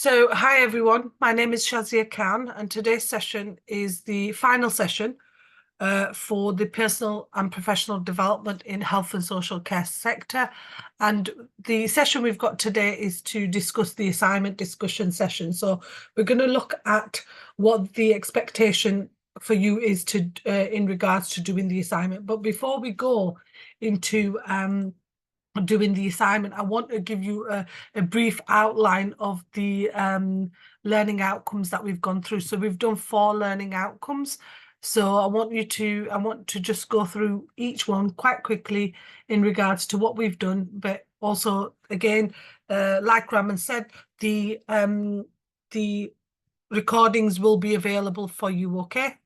So, hi everyone, my name is Shazia Khan, and today's session is the final session for the personal and professional development in health and social care sector. And the session we've got today is to discuss the assignment discussion session. So we're going to look at what the expectation for you is to in regards to doing the assignment. But before we go into doing the assignment, I want to give you a brief outline of the learning outcomes that we've gone through. So we've done 4 learning outcomes. So I want to just go through each one quite quickly in regards to what we've done, but also again, like Raman said, the recordings will be available for you, okay?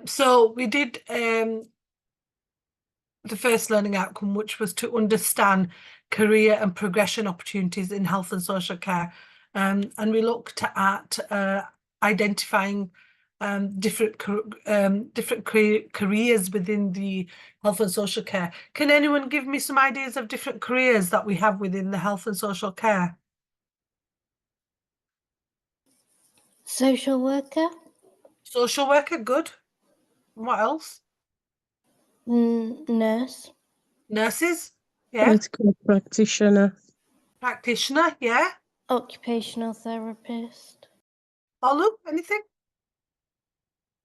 So we did the first learning outcome, which was to understand career and progression opportunities in health and social care. And we looked at identifying different careers within the health and social care. Can anyone give me some ideas of different careers that we have within the health and social care? Social worker. Social worker, good. What else? Nurse. Nurses, yeah. Medical practitioner. Practitioner, yeah. Occupational therapist. Olu, anything?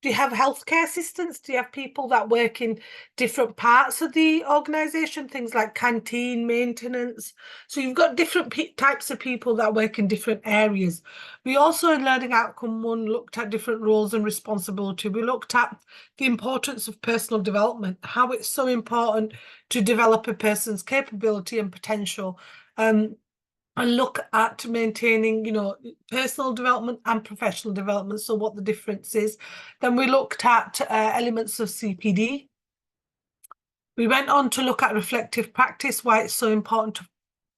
Do you have healthcare assistants? Do you have people that work in different parts of the organisation? Things like canteen, maintenance. So you've got different types of people that work in different areas. We also, in Learning Outcome 1, looked at different roles and responsibility. We looked at the importance of personal development, how it's so important to develop a person's capability and potential. And look at maintaining, personal development and professional development, so what the difference is. Then we looked at elements of CPD. We went on to look at reflective practice, why it's so important to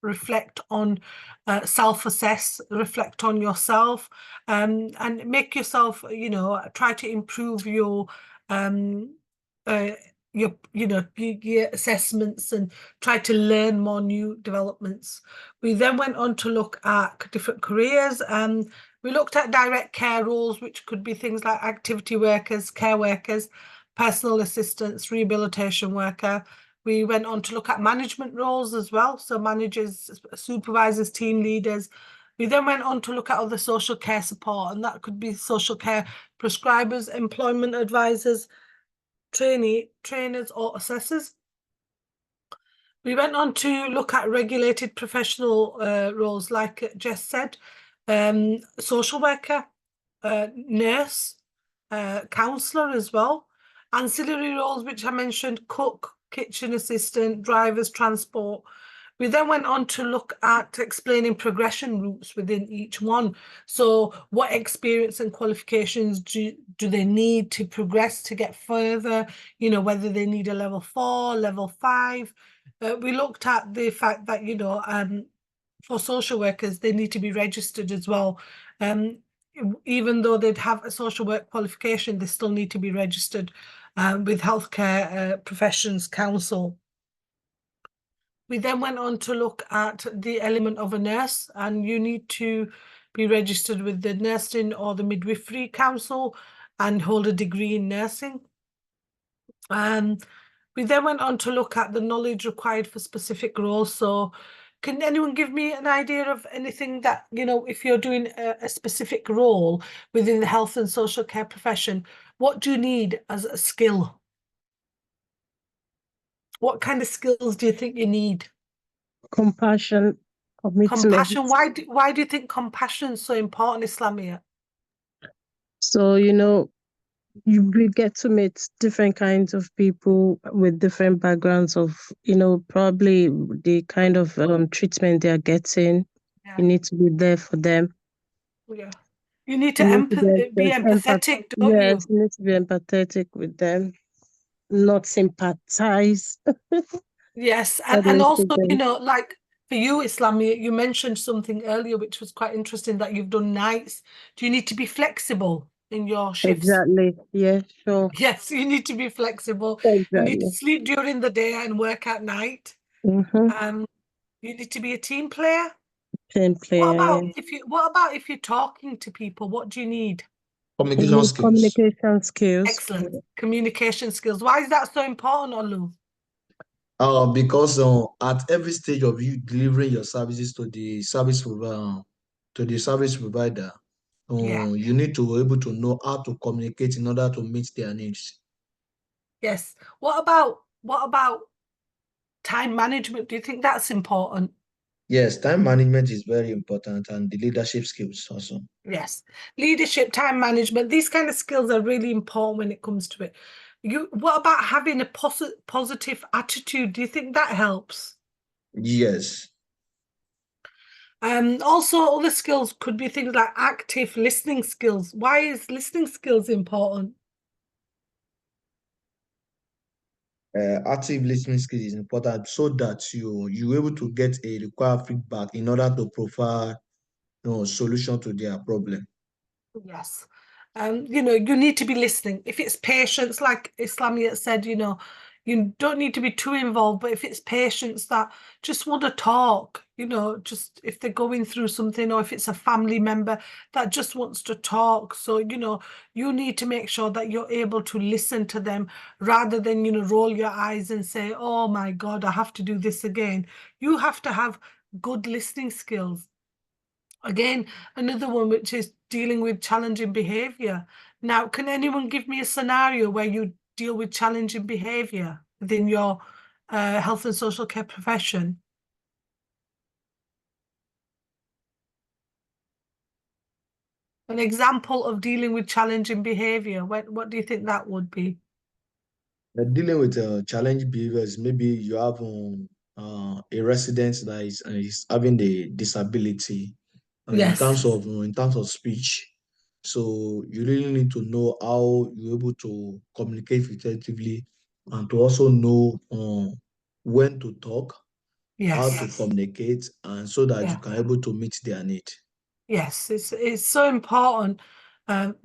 reflect on, self-assess, reflect on yourself, and make yourself, try to improve your assessments and try to learn more new developments. We then went on to look at different careers, and we looked at direct care roles, which could be things like activity workers, care workers, personal assistants, rehabilitation worker. We went on to look at management roles as well, so managers, supervisors, team leaders. We then went on to look at other social care support, and that could be social care prescribers, employment advisors, trainers or assessors. We went on to look at regulated professional roles, like Jess said, social worker, nurse, counsellor as well. Ancillary roles, which I mentioned, cook, kitchen assistant, drivers, transport. We then went on to look at explaining progression routes within each one. So what experience and qualifications do they need to progress to get further, whether they need a level 4, level 5. We looked at the fact that, for social workers, they need to be registered as well. Even though they'd have a social work qualification, they still need to be registered with Healthcare Professions Council. We then went on to look at the element of a nurse, and you need to be registered with the Nursing or the Midwifery Council and hold a degree in nursing. We then went on to look at the knowledge required for specific roles. So can anyone give me an idea of anything that, if you're doing a specific role within the health and social care profession, what do you need as a skill? What kind of skills do you think you need? Compassion, commitment. Compassion. Why do you think compassion is so important, Islamia? So, you will get to meet different kinds of people with different backgrounds of, probably the kind of treatment they are getting. Yeah. You need to be there for them. Yeah. You need to be empathetic, don't you? Yes, you need to be empathetic with them, not sympathize. Yes, and also, like for you, Islamia, you mentioned something earlier which was quite interesting, that you've done nights. Do you need to be flexible in your shifts? Exactly. Yeah, sure. Yes, you need to be flexible. Exactly. You need to sleep during the day and work at night. Mm-hmm. You need to be a team player. Pen What player, about if you're talking to people? What do you need? Communication skills. communication skills. Excellent. Communication skills. Why is that so important, Olu? Because at every stage of you delivering your services to the service provider, Yeah. you need to be able to know how to communicate in order to meet their needs. Yes. What about time management? Do you think that's important? Yes, time management is very important, and the leadership skills also. Yes. Leadership, time management, these kind of skills are really important when it comes to it. What about having a positive attitude? Do you think that helps? Yes. Also, other skills could be things like active listening skills. Why is listening skills important? Active listening skills is important so that you're able to get a required feedback in order to provide solution to their problem. Yes. You need to be listening. If it's patients, like Islamia said, you don't need to be too involved, but if it's patients that just want to talk, just if they're going through something, or if it's a family member that just wants to talk. So, you need to make sure that you're able to listen to them rather than, roll your eyes and say, oh my God, I have to do this again. You have to have good listening skills. Again, another one which is dealing with challenging behavior. Now, can anyone give me a scenario where you deal with challenging behavior within your health and social care profession? An example of dealing with challenging behavior. What do you think that would be? Dealing with challenging behaviors, maybe you have a resident that is having the disability Yes. in terms of speech. So you really need to know how you're able to communicate effectively, and to also know when to talk, how to Yes. communicate, and so that Yeah. you can able to meet their need. Yes, it's so important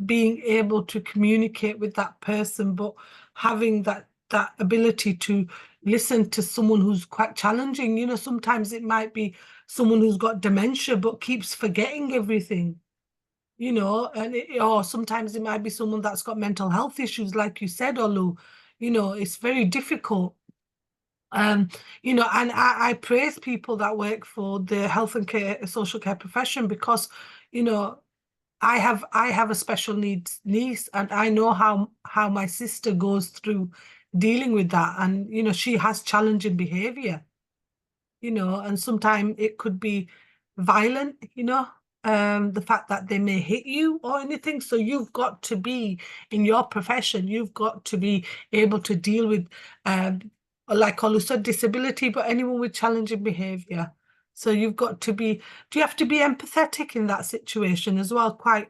being able to communicate with that person, but having that ability to listen to someone who's quite challenging. Sometimes it might be someone who's got dementia but keeps forgetting everything, or sometimes it might be someone that's got mental health issues, like you said, Olu. It's very difficult. And I praise people that work for the health and care, social care profession, because, I have a special needs niece, and I know how my sister goes through dealing with that. And, she has challenging behavior, and sometimes it could be violent, the fact that they may hit you or anything. So you've got to be, in your profession, you've got to be able to deal with, like Olu said, disability, but anyone with challenging behavior. So you've got to be, do you have to be empathetic in that situation as well? Quite,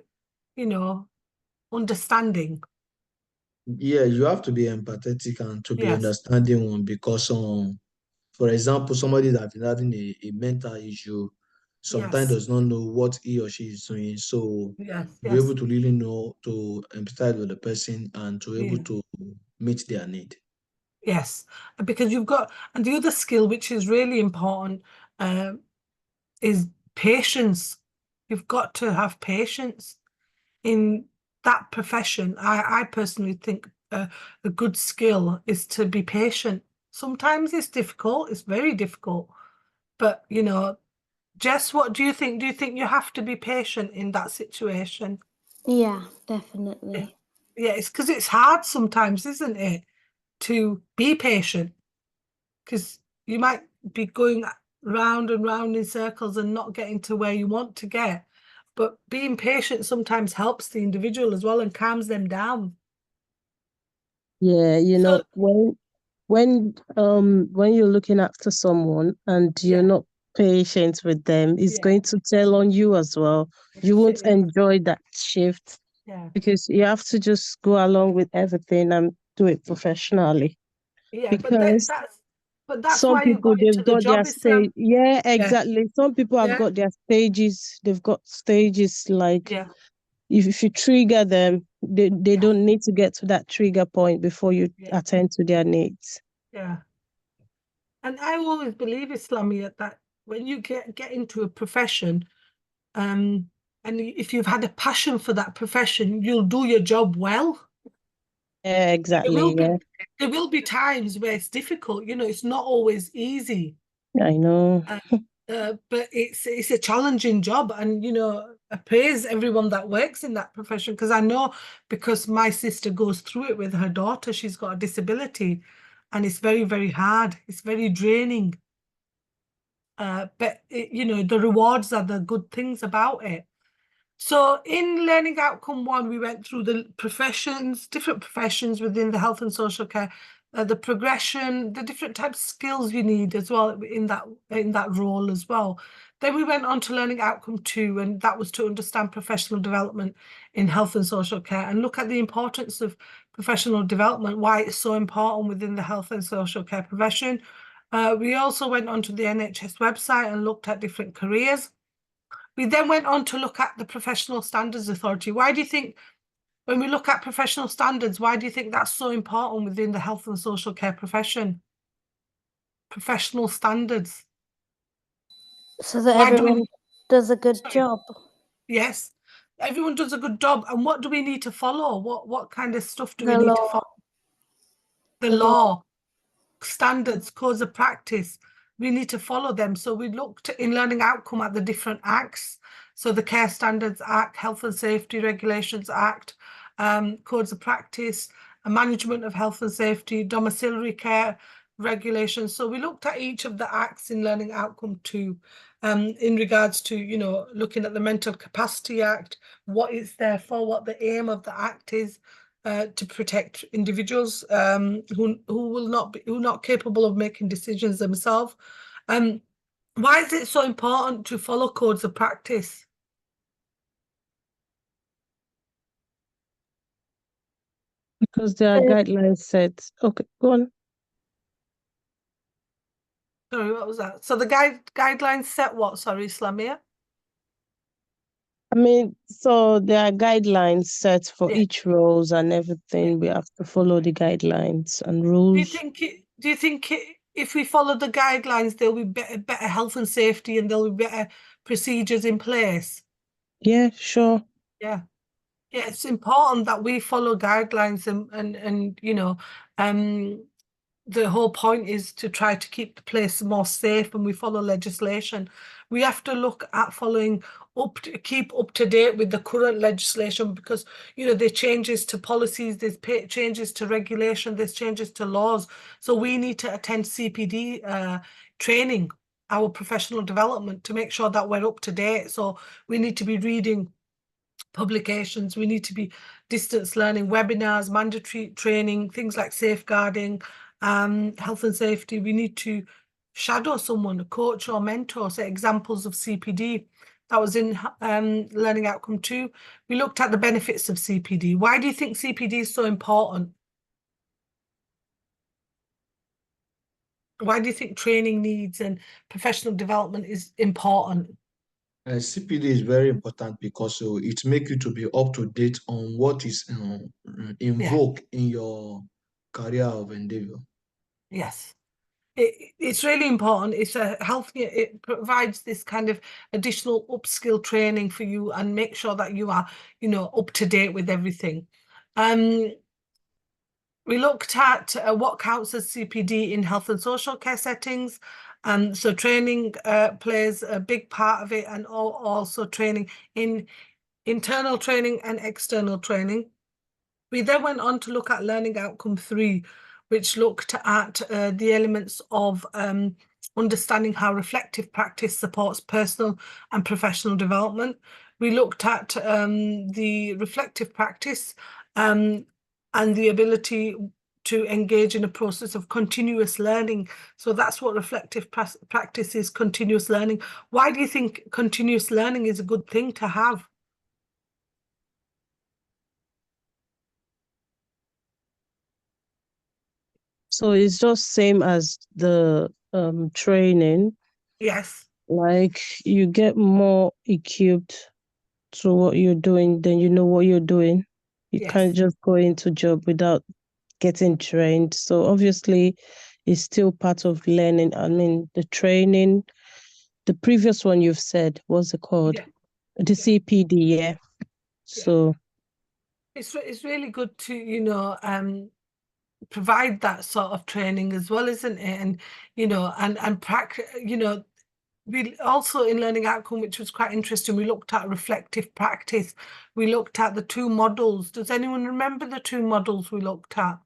understanding. Yeah, you have to be empathetic and to be Yes. understanding one, because for example, somebody that is having a mental issue sometimes Yes. does not know what he or she is doing. So Yes. be able to really know to empathize with the person and to able Yeah. to meet their need. Yes, because you've got, and the other skill which is really important is patience. You've got to have patience in that profession. I personally think a good skill is to be patient. Sometimes it's difficult, it's very difficult, but Jess, what do you think? Do you think you have to be patient in that situation? Yeah, definitely. Yeah, it's because it's hard sometimes, isn't it, to be patient? Because you might be going round and round in circles and not getting to where you want to get. But being patient sometimes helps the individual as well and calms them down. Yeah, So, when you're looking after someone and you're yeah, not patient with them, it's yeah, going to tell on you as well. You yes, won't it is. enjoy that shift Yeah, because you have to just go along with everything and do it professionally. yeah, Because but that's some why you people, got into they've the got their job, stage. Islam. Yeah, Yeah, exactly. Some people have yeah, got their stages. They've got stages like yeah, if you trigger them, they yeah, don't need to get to that trigger point before you yeah, attend to their needs. yeah. And I always believe, Islamia, that when you get into a profession, and if you've had a passion for that profession, you'll do your job well. Yeah, exactly. Yeah, There will be times where it's difficult, you know, it's not always easy. I know. But it's a challenging job, and you know, I praise everyone that works in that profession, because I know, because my sister goes through it with her daughter. She's got a disability, and it's very, very hard. It's very draining. But you know, the rewards are the good things about it. So in learning outcome 1, we went through the professions, different professions within the health and social care, the progression, the different types of skills you need as well in that role as well. Then we went on to learning outcome 2, and that was to understand professional development in health and social care and look at the importance of professional development, why it's so important within the health and social care profession. We also went onto the NHS website and looked at different careers. We then went on to look at the Professional Standards Authority. Why do you think, when we look at professional standards, why do you think that's so important within the health and social care profession? Professional standards. So that Why do everyone we, does a good sorry, job. yes, everyone does a good job. And what do we need to follow? What kind of stuff do we The need to law. follow? The The law. law, standards, codes of practice. We need to follow them. So we looked in learning outcome at the different acts. So the Care Standards Act, Health and Safety Regulations Act, codes of practice, management of health and safety, domiciliary care regulations. So we looked at each of the acts in learning outcome 2, in regards to, you know, looking at the Mental Capacity Act, what it's there for, what the aim of the act is, to protect individuals who will not be, who are not capable of making decisions themselves. Why is it so important to follow codes of practice? Because there are guidelines set. Okay, go on. Sorry, what was that? So the guidelines set what? Sorry, Islamia? I mean, so there are guidelines set for Yeah. each roles and everything. We have to follow the guidelines and Do you rules. think if we follow the guidelines, there'll be better health and safety, and there'll be better procedures in place? Yeah, sure. Yeah. Yeah, it's important that we follow guidelines, and you know, the whole point is to try to keep the place more safe, and we follow legislation. We have to look at following keep up to date with the current legislation, because you know, there's changes to policies, there's changes to regulation, there's changes to laws. So we need to attend CPD training, our professional development, to make sure that we're up to date. So we need to be reading publications, we need to be distance learning, webinars, mandatory training, things like safeguarding, health and safety. We need to shadow someone, a coach or mentor, say examples of CPD. That was in learning outcome 2. We looked at the benefits of CPD. Why do you think CPD is so important? Why do you think training needs and professional development is important? CPD is very important because it makes you to be up to date on what is in Yeah. vogue in your career of endeavor. Yes. It's really important. It's a healthy, it provides this kind of additional upskill training for you, and make sure that you are, you know, up to date with everything. We looked at what counts as CPD in health and social care settings. So training plays a big part of it, and also training in internal training and external training. We then went on to look at learning outcome 3, which looked at the elements of understanding how reflective practice supports personal and professional development. We looked at the reflective practice and the ability to engage in a process of continuous learning. So that's what reflective practice is, continuous learning. Why do you think continuous learning is a good thing to have? So it's just same as the training. Yes. Like you get more equipped to what you're doing, then you know what you're doing. You Yes. can't just go into job without getting trained. So obviously it's still part of learning. I mean, the training the previous one you've said, what's it called? Yeah. The CPD, yeah. So It's really good to, you know, provide that sort of training as well, isn't it? And, you know, and practice, you know, we also in learning outcome, which was quite interesting, we looked at reflective practice. We looked at the two models. Does anyone remember the two models we looked at?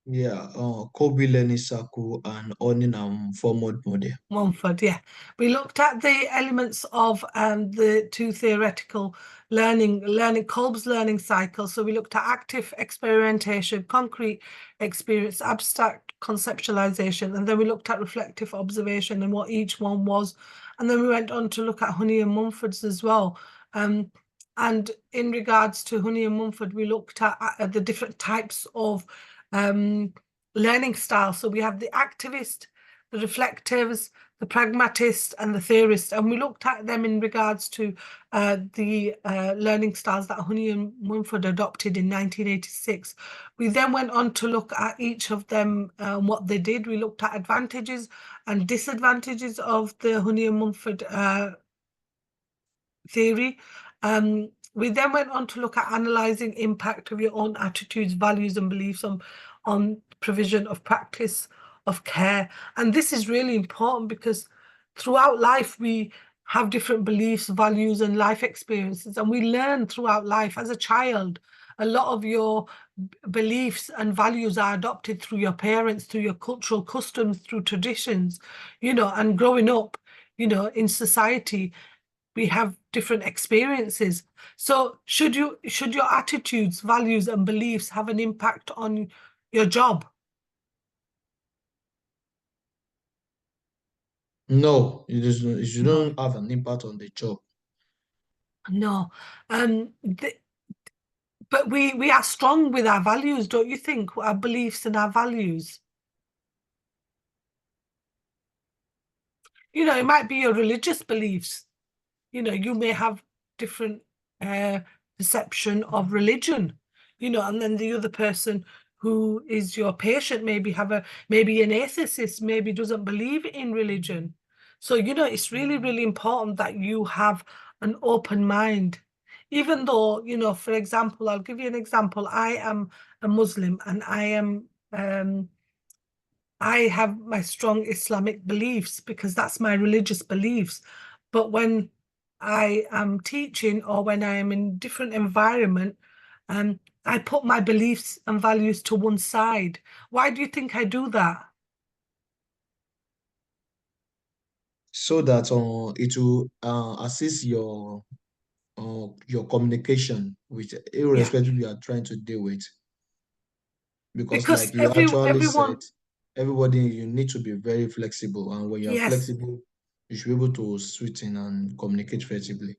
Yeah, Kobe Learning Circle and Owning and Forward Model. Mumford, yeah. We looked at the elements of the two theoretical learning Kolb's learning cycle. So we looked at active experimentation, concrete experience, abstract conceptualization, and then we looked at reflective observation and what each one was. And then we went on to look at Honey and Mumford's as well. And in regards to Honey and Mumford, we looked at the different types of learning styles. So we have the activist, the reflectives, the pragmatists, and the theorists, and we looked at them in regards to the learning styles that Honey and Mumford adopted in 1986. We then went on to look at each of them, what they did. We looked at advantages and disadvantages of the Honey and Mumford theory. We then went on to look at analysing impact of your own attitudes, values and beliefs on provision of practice of care. And this is really important because throughout life we have different beliefs, values and life experiences, and we learn throughout life. As a child, a lot of your beliefs and values are adopted through your parents, through your cultural customs, through traditions, you know, and growing up, you know, in society, we have different experiences. So should your attitudes, values and beliefs have an impact on your job? No, it shouldn't have an impact on the job. No. But we are strong with our values, don't you think? Our beliefs and our values. You know, it might be your religious beliefs. You know, you may have different perception of religion, you know, and then the other person who is your patient maybe maybe an atheist, maybe doesn't believe in religion. So, you know, it's really, really important that you have an open mind. Even though, you know, for example, I'll give you an example. I am a Muslim and I have my strong Islamic beliefs because that's my religious beliefs. But when I am teaching or when I am in different environment, I put my beliefs and values to one side. Why do you think I do that? So that it will assist your communication with irrespective you are trying to deal with. Because Because like you actually everyone, said, everybody, you need to be very flexible. And when you're yes, flexible, you should be able to switch in and communicate effectively.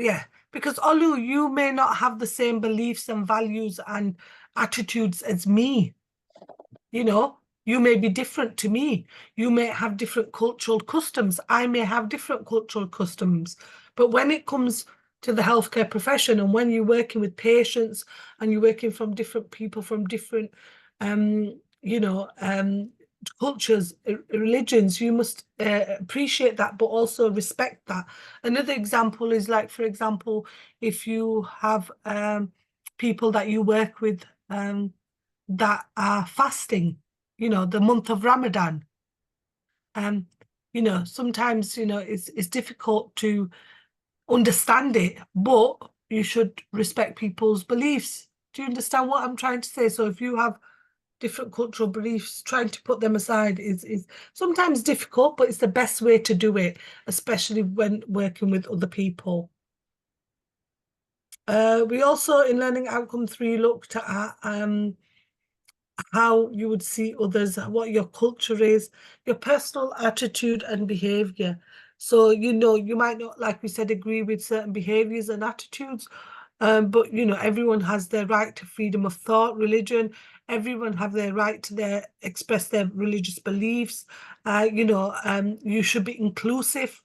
yeah, because Olu, you may not have the same beliefs and values and attitudes as me. You know, you may be different to me. You may have different cultural customs. I may have different cultural customs. But when it comes to the healthcare profession and when you're working with patients and you're working from different people from different, you know, cultures, religions, you must appreciate that, but also respect that. Another example is like, for example, if you have people that you work with that are fasting, you know, the month of Ramadan. You know, sometimes, you know, it's difficult to understand it, but you should respect people's beliefs. Do you understand what I'm trying to say? So if you have different cultural beliefs, trying to put them aside is sometimes difficult, but it's the best way to do it, especially when working with other people. We also, in Learning Outcome 3, looked at how you would see others, what your culture is, your personal attitude and behavior. So, you know, you might not, like we said, agree with certain behaviors and attitudes, but, you know, everyone has their right to freedom of thought, religion. Everyone have their right to express their religious beliefs. You know, you should be inclusive.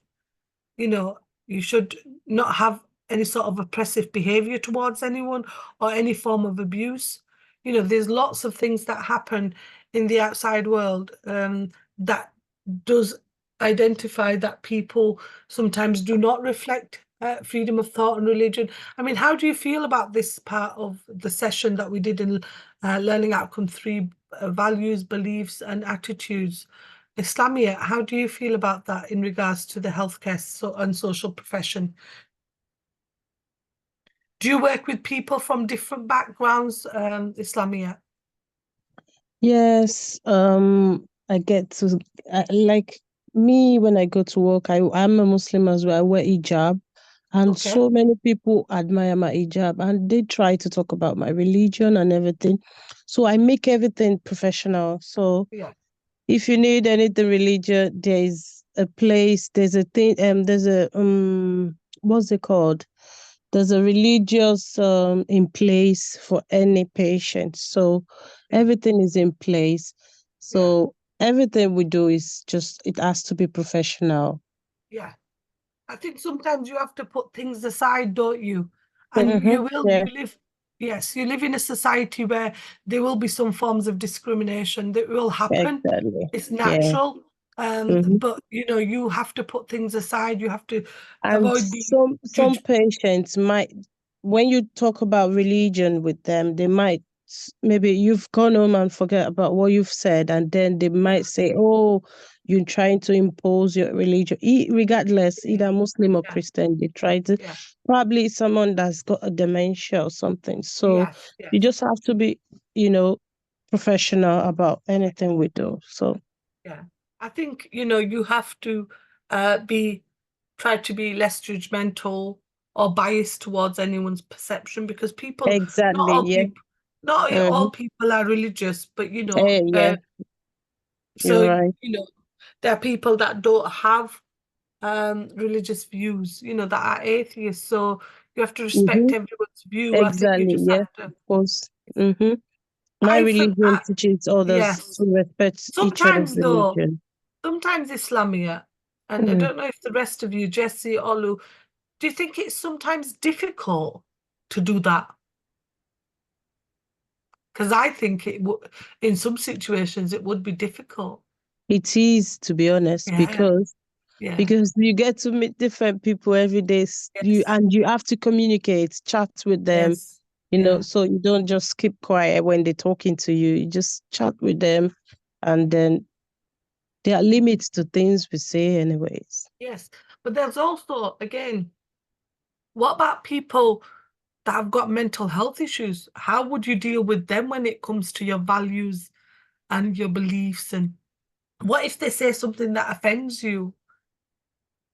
You know, you should not have any sort of oppressive behavior towards anyone or any form of abuse. You know, there's lots of things that happen in the outside world that does identify that people sometimes do not reflect freedom of thought and religion. I mean, how do you feel about this part of the session that we did in Learning Outcome 3, values, beliefs and attitudes? Islamia, how do you feel about that in regards to the healthcare and social profession? Do you work with people from different backgrounds, Islamia? Yes, I get to like me when I go to work. I'm a Muslim as well. I wear hijab, and Okay. so many people admire my hijab, and they try to talk about my religion and everything. So I make everything professional. So Yeah. if you need anything religious, there is a place. There's a thing. There's a what's it called? There's a religious in place for any patient. So Yeah. everything is in place. So everything we do is just, it has to be professional. Yeah. I think sometimes you have to put things aside, don't you? And Yeah, you live, yes, you live in a society where there will be some forms of discrimination that will happen. exactly. It's Yeah. natural. Mhm. But you have to put things aside. You have to And avoid being some patients might, when you talk about religion with them, they might maybe you've gone home and forget about what you've said, and then they might say, "Oh, you're trying to impose your religion." Regardless, either Muslim or Yeah. Christian, they try to. Yeah. Probably someone that's got a dementia or something. So Yes. Yes. you just have to be, professional about anything we do. So Yeah. I think, you have to try to be less judgmental or biased towards anyone's perception, because not exactly, all yeah. people, not all Mhm. people are religious, but Yeah, so you're right. there are people that don't have religious views, that are atheists. So you have to respect Mm-hmm. everyone's view. I think you Exactly, just yeah, have to. of course. Mm-hmm. My I think, religion teaches others yes. to respect each other's Sometimes though, religion. sometimes Islamia, and I Mm. don't know if the rest of you, Jesse, Olu, do you think it's sometimes difficult to do that? Because I think it would, in some situations, it would be difficult. It is, to be honest, Yeah, yeah, because you get to meet different people every day. yes, You have to communicate, chat with them, yes, yeah, so you don't just keep quiet when they're talking to you. You just chat with them, and then there are limits to things we say, anyways. yes. But there's also, again, what about people that have got mental health issues? How would you deal with them when it comes to your values and your beliefs? And what if they say something that offends you?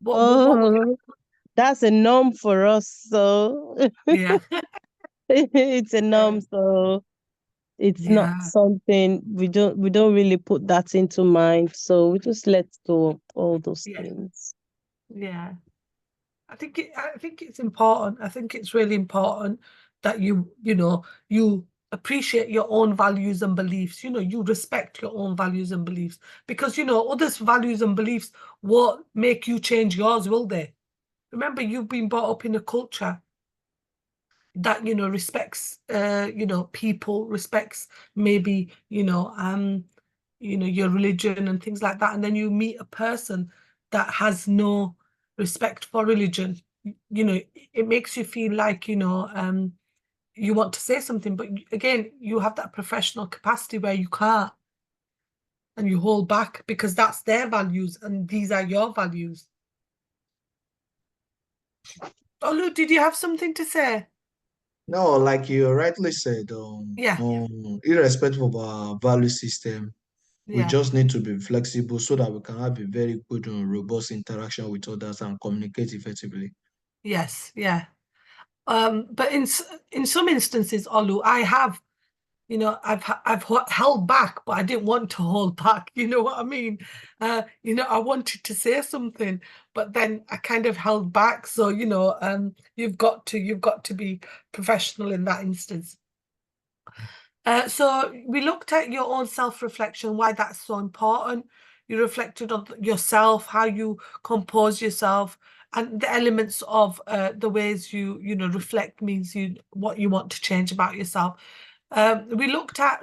What would Oh, that's a norm for us. So yeah, it's a norm. So it's not yeah, something we don't really put that into mind. So we just let go of all those yeah, things. yeah. I think it's important. I think it's really important that you appreciate your own values and beliefs. You respect your own values and beliefs, because others' values and beliefs won't make you change yours, will they? Remember, you've been brought up in a culture that respects people, respects maybe your religion and things like that, and then you meet a person that has no respect for religion. It makes you feel like you want to say something, but again, you have that professional capacity where you can't, and you hold back because that's their values and these are your values. Olu, did you have something to say? No, like you rightly said, Yeah, irrespective of our value system, we yeah, just need to be flexible so that we can have a very good and robust interaction with others and communicate effectively. yes, yeah. But in some instances, Olu, I have, held back, but I didn't want to hold back. You know what I mean? I wanted to say something, but then I kind of held back. So, you've got to be professional in that instance. So we looked at your own self-reflection, why that's so important. You reflected on yourself, how you compose yourself, and the elements of the ways you reflect means what you want to change about yourself. We looked at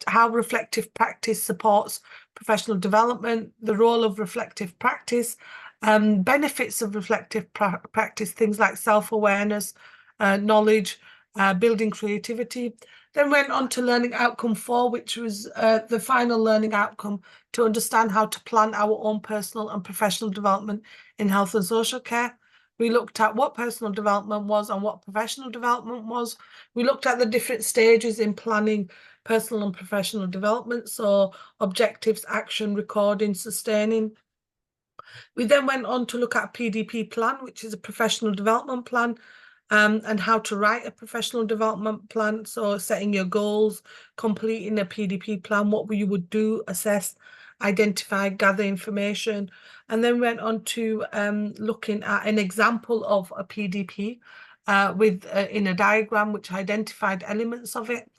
how reflective practice supports professional development, the role of reflective practice, benefits of reflective practice, things like self-awareness, knowledge, building creativity. Then went on to learning outcome 4, which was the final learning outcome, to understand how to plan our own personal and professional development in health and social care. We looked at what personal development was and what professional development was. We looked at the different stages in planning personal and professional development, so objectives, action, recording, sustaining. We then went on to look at a PDP plan, which is a professional development plan, and how to write a professional development plan. So setting your goals, completing a PDP plan, what you would do, assess, identify, gather information, and then went on to looking at an example of a PDP in a diagram which identified elements of it.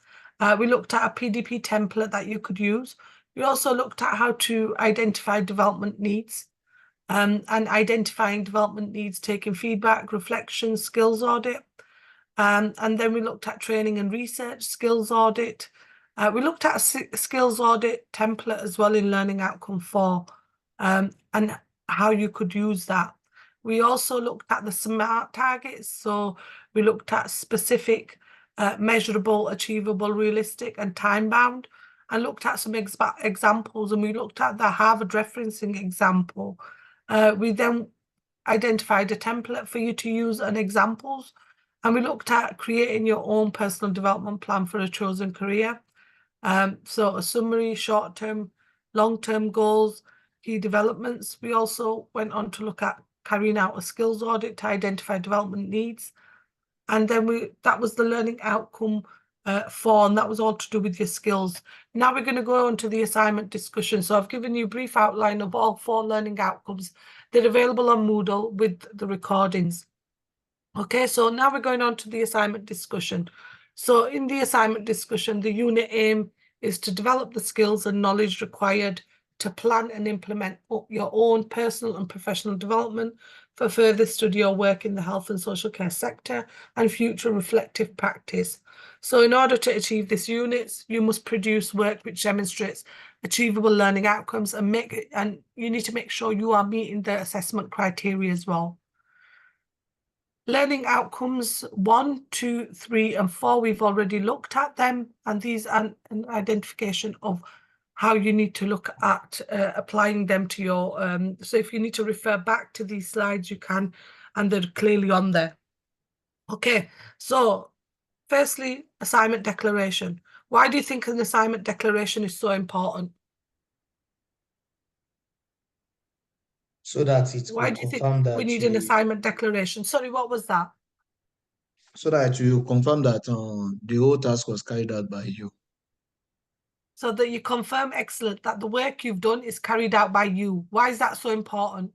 We looked at a PDP template that you could use. We also looked at how to identify development needs. And identifying development needs, taking feedback, reflection, skills audit. And then we looked at training and research, skills audit. We looked at a skills audit template as well in learning outcome 4, and how you could use that. We also looked at the SMART targets. So we looked at specific, measurable, achievable, realistic, and time-bound, and looked at some examples, and we looked at the Harvard referencing example. We then identified a template for you to use and examples, and we looked at creating your own personal development plan for a chosen career. So a summary, short-term, long-term goals, key developments. We also went on to look at carrying out a skills audit to identify development needs. And then that was the learning outcome 4, and that was all to do with your skills. Now we're going to go on to the assignment discussion. So I've given you a brief outline of all 4 learning outcomes. They're available on Moodle with the recordings. Okay, so now we're going on to the assignment discussion. So in the assignment discussion, the unit aim is to develop the skills and knowledge required to plan and implement your own personal and professional development for further study or work in the health and social care sector and future reflective practice. So in order to achieve this unit, you must produce work which demonstrates achievable learning outcomes, and you need to make sure you are meeting the assessment criteria as well. Learning outcomes 1, 2, 3, and 4, we've already looked at them, and these are an identification of how you need to look at applying them to your, so if you need to refer back to these slides, you can, and they're clearly on there. Okay, so firstly, assignment declaration. Why do you think an assignment declaration is so important? So that it Why will do you think confirm we that need an assignment declaration? Sorry, what was that? so that you confirm that the whole task was carried out by you. So that you confirm, excellent, that the work you've done is carried out by you. Why is that so important?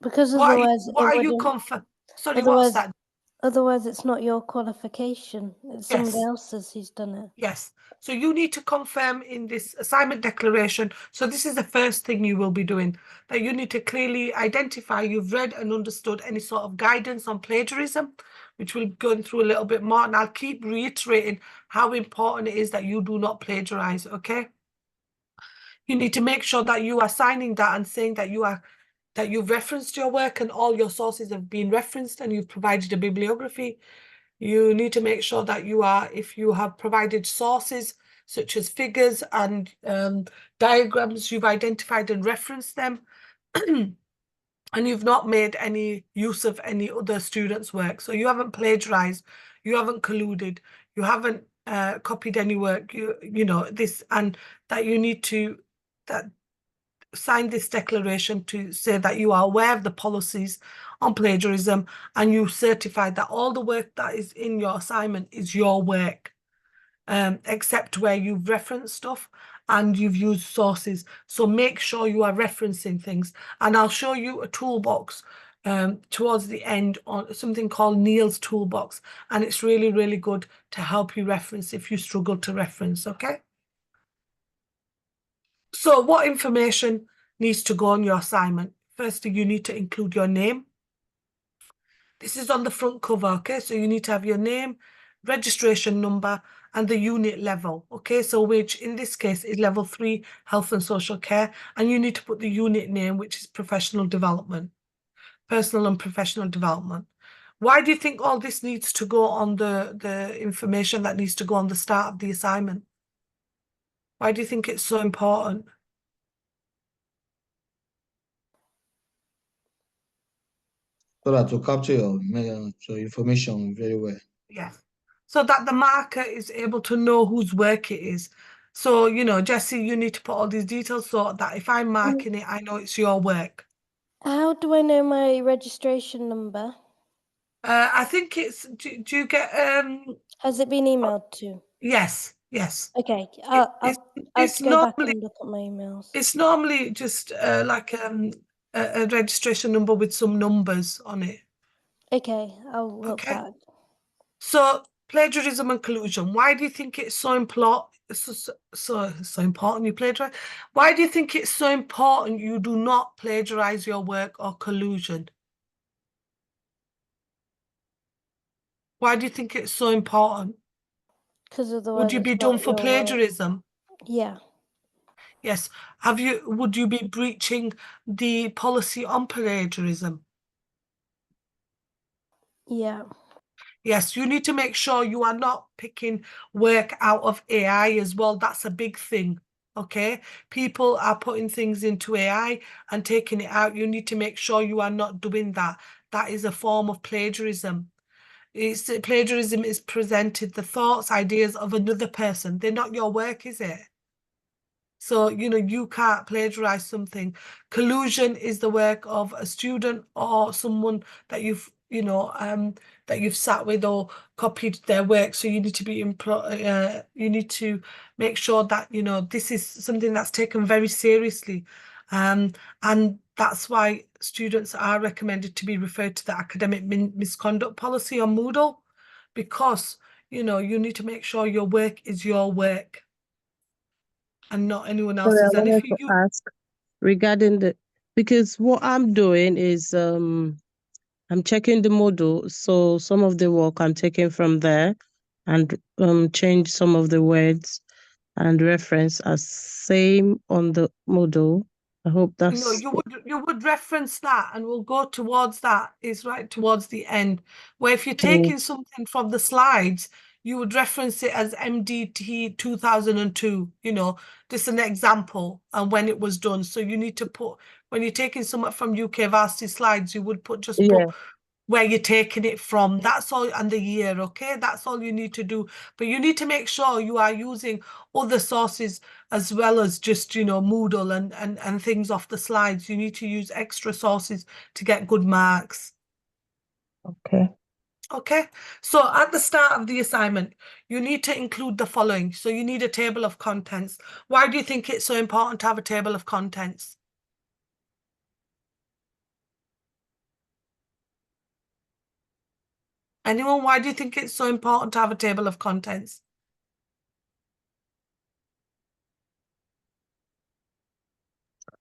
Because otherwise What are you Sorry, what's that? Otherwise it's not your qualification. It's somebody Yes. else's who's done it. Yes. So you need to confirm in this assignment declaration. So this is the first thing you will be doing, that you need to clearly identify you've read and understood any sort of guidance on plagiarism, which we'll go through a little bit more. And I'll keep reiterating how important it is that you do not plagiarize, okay? You need to make sure that you are signing that and saying that you've referenced your work and all your sources have been referenced and you've provided a bibliography. You need to make sure that if you have provided sources such as figures and diagrams, you've identified and referenced them, and you've not made any use of any other students' work. So you haven't plagiarized, you haven't colluded, you haven't copied any work, you know this, and that you need to sign this declaration to say that you are aware of the policies on plagiarism and you certify that all the work that is in your assignment is your work, except where you've referenced stuff and you've used sources. So make sure you are referencing things. And I'll show you a toolbox towards the end on something called Neil's toolbox. And it's really, really good to help you reference if you struggle to reference, okay? So what information needs to go on your assignment? Firstly, you need to include your name. This is on the front cover, okay? So you need to have your name, registration number, and the unit level. Okay, so which in this case is level 3 health and social care, and you need to put the unit name, which is professional development, personal and professional development. Why do you think all this needs to go on the information that needs to go on the start of the assignment? Why do you think it's so important? So that to capture your information very well. Yes. So that the marker is able to know whose work it is. So, you know, Jessie, you need to put all these details so that if I'm marking it, I know it's your work. How do I know my registration number? I think it's, do you get, Has it been emailed to? yes, yes. Okay, It's I'll it's go back normally, and look at my emails. it's normally just like a registration number with some numbers on it. Okay, I'll look Okay. back. So plagiarism and collusion. Why do you think it's so important? So important you plagiarize? Why do you think it's so important you do not plagiarize your work or collusion? Why do you think it's so important? Because otherwise Would you be it's done not for your work. plagiarism? Yeah, Yes. Would you be breaching the policy on plagiarism? yeah, Yes, you need to make sure you are not picking work out of AI as well. That's a big thing. Okay, people are putting things into AI and taking it out. You need to make sure you are not doing that. That is a form of plagiarism. Plagiarism is presented the thoughts, ideas of another person. They're not your work, is it? So, you know, you can't plagiarize something. Collusion is the work of a student or someone that you've, you know, that you've sat with or copied their work. So you need to be you need to make sure that, you know, this is something that's taken very seriously. And that's why students are recommended to be referred to the academic misconduct policy on Moodle, because, you know, you need to make sure your work is your work and not anyone Sorry, I else's. And if wanted to you ask regarding because what I'm doing is I'm checking the model, so some of the work I'm taking from there and change some of the words and reference as same on the model. I hope you know, that's you would reference that, and we'll go towards that. Is right towards the end, where if you're taking something from the slides, you would reference it as MDT 2002. You know, just an example and when it was done. So you need to put, when you're taking something from UK Varsity slides, you would put yeah. where you're taking it from. That's all, and the year. Okay, that's all you need to do. But you need to make sure you are using other sources as well as just, you know, Moodle and things off the slides. You need to use extra sources to get good marks. Okay. Okay, so at the start of the assignment, you need to include the following. So you need a table of contents. Why do you think it's so important to have a table of contents? Anyone, why do you think it's so important to have a table of contents?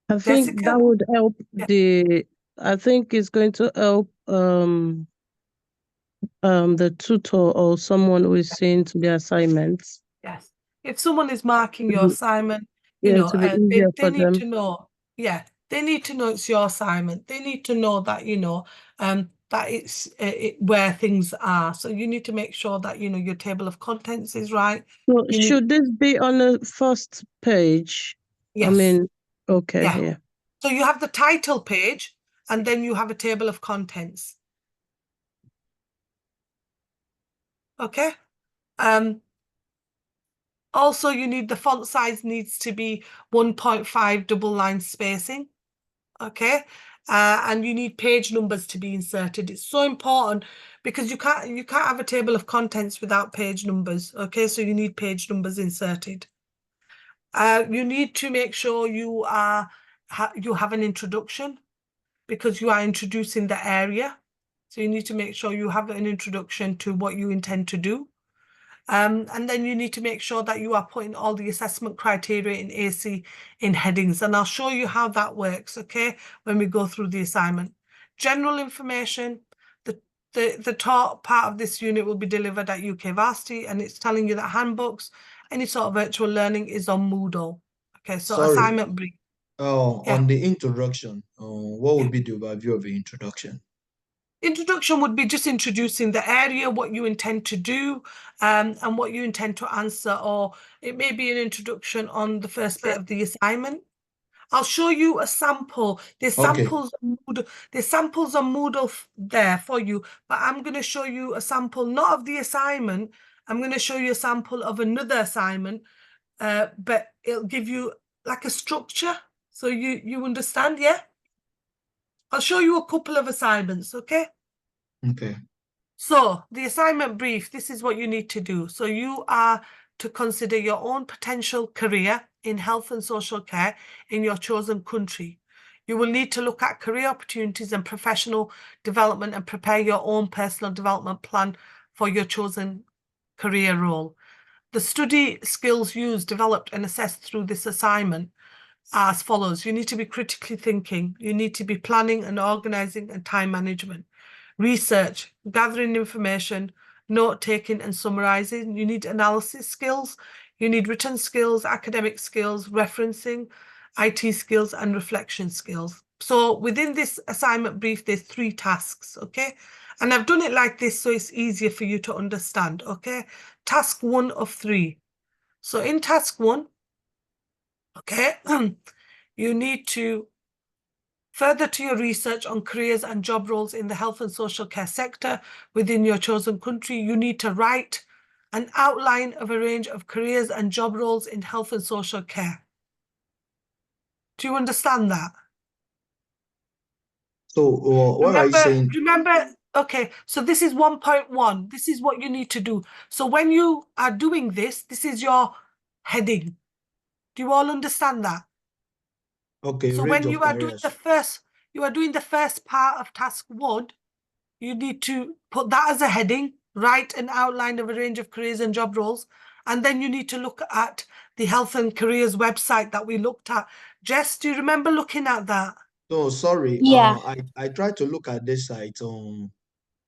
I think Jessica? that would help Yeah. I think it's going to help the tutor or someone who is seeing to the assignments. Yes. If someone is marking your Mhm. assignment, you Yeah, know, to be easier they for need them. to know, yeah, they need to know it's your assignment. They need to know that, you know, that it's where things are. So you need to make sure that, you know, your table of contents is right. So You need, should this be on the first page? I yes, mean, okay, yeah. yeah. So you have the title page and then you have a table of contents. Okay. Also, you need the font size needs to be 1.5 double line spacing. Okay, and you need page numbers to be inserted. It's so important because you can't have a table of contents without page numbers. Okay, so you need page numbers inserted. You need to make sure you have an introduction because you are introducing the area. So you need to make sure you have an introduction to what you intend to do. And then you need to make sure that you are putting all the assessment criteria in AC in headings. And I'll show you how that works, okay, when we go through the assignment. General information, The top part of this unit will be delivered at UK Varsity, and it's telling you that handbooks, any sort of virtual learning is on Moodle. Okay, so Sorry. assignment brief. Yeah. On the introduction, what would be the overview of the introduction? Introduction would be just introducing the area, what you intend to do, and what you intend to answer, or it may be an introduction on the first bit of the assignment. I'll show you a sample. There's Okay. samples on Moodle. There's samples on Moodle there for you, but I'm going to show you a sample, not of the assignment. I'm going to show you a sample of another assignment, but it'll give you like a structure, so you understand, yeah? I'll show you a couple of assignments, okay? Okay. So the assignment brief, this is what you need to do. So you are to consider your own potential career in health and social care in your chosen country. You will need to look at career opportunities and professional development and prepare your own personal development plan for your chosen career role. The study skills used, developed and assessed through this assignment are as follows. You need to be critically thinking. You need to be planning and organizing and time management. Research, gathering information, note-taking and summarizing. You need analysis skills. You need written skills, academic skills, referencing, IT skills and reflection skills. So within this assignment brief, there's 3 tasks, okay? And I've done it like this so it's easier for you to understand, okay? Task 1 of 3. So in task 1, okay, you need to further to your research on careers and job roles in the health and social care sector within your chosen country. You need to write an outline of a range of careers and job roles in health and social care. Do you understand that? So what are you saying? Remember, okay, so this is 1.1. This is what you need to do. So when you are doing this, this is your heading. Do you all understand that? Okay, So range when of you are doing careers. the first part of task 1, you need to put that as a heading, write an outline of a range of careers and job roles, and then you need to look at the health and careers website that we looked at. Jess, do you remember looking at that? No, sorry. Yeah. I tried to look at this site.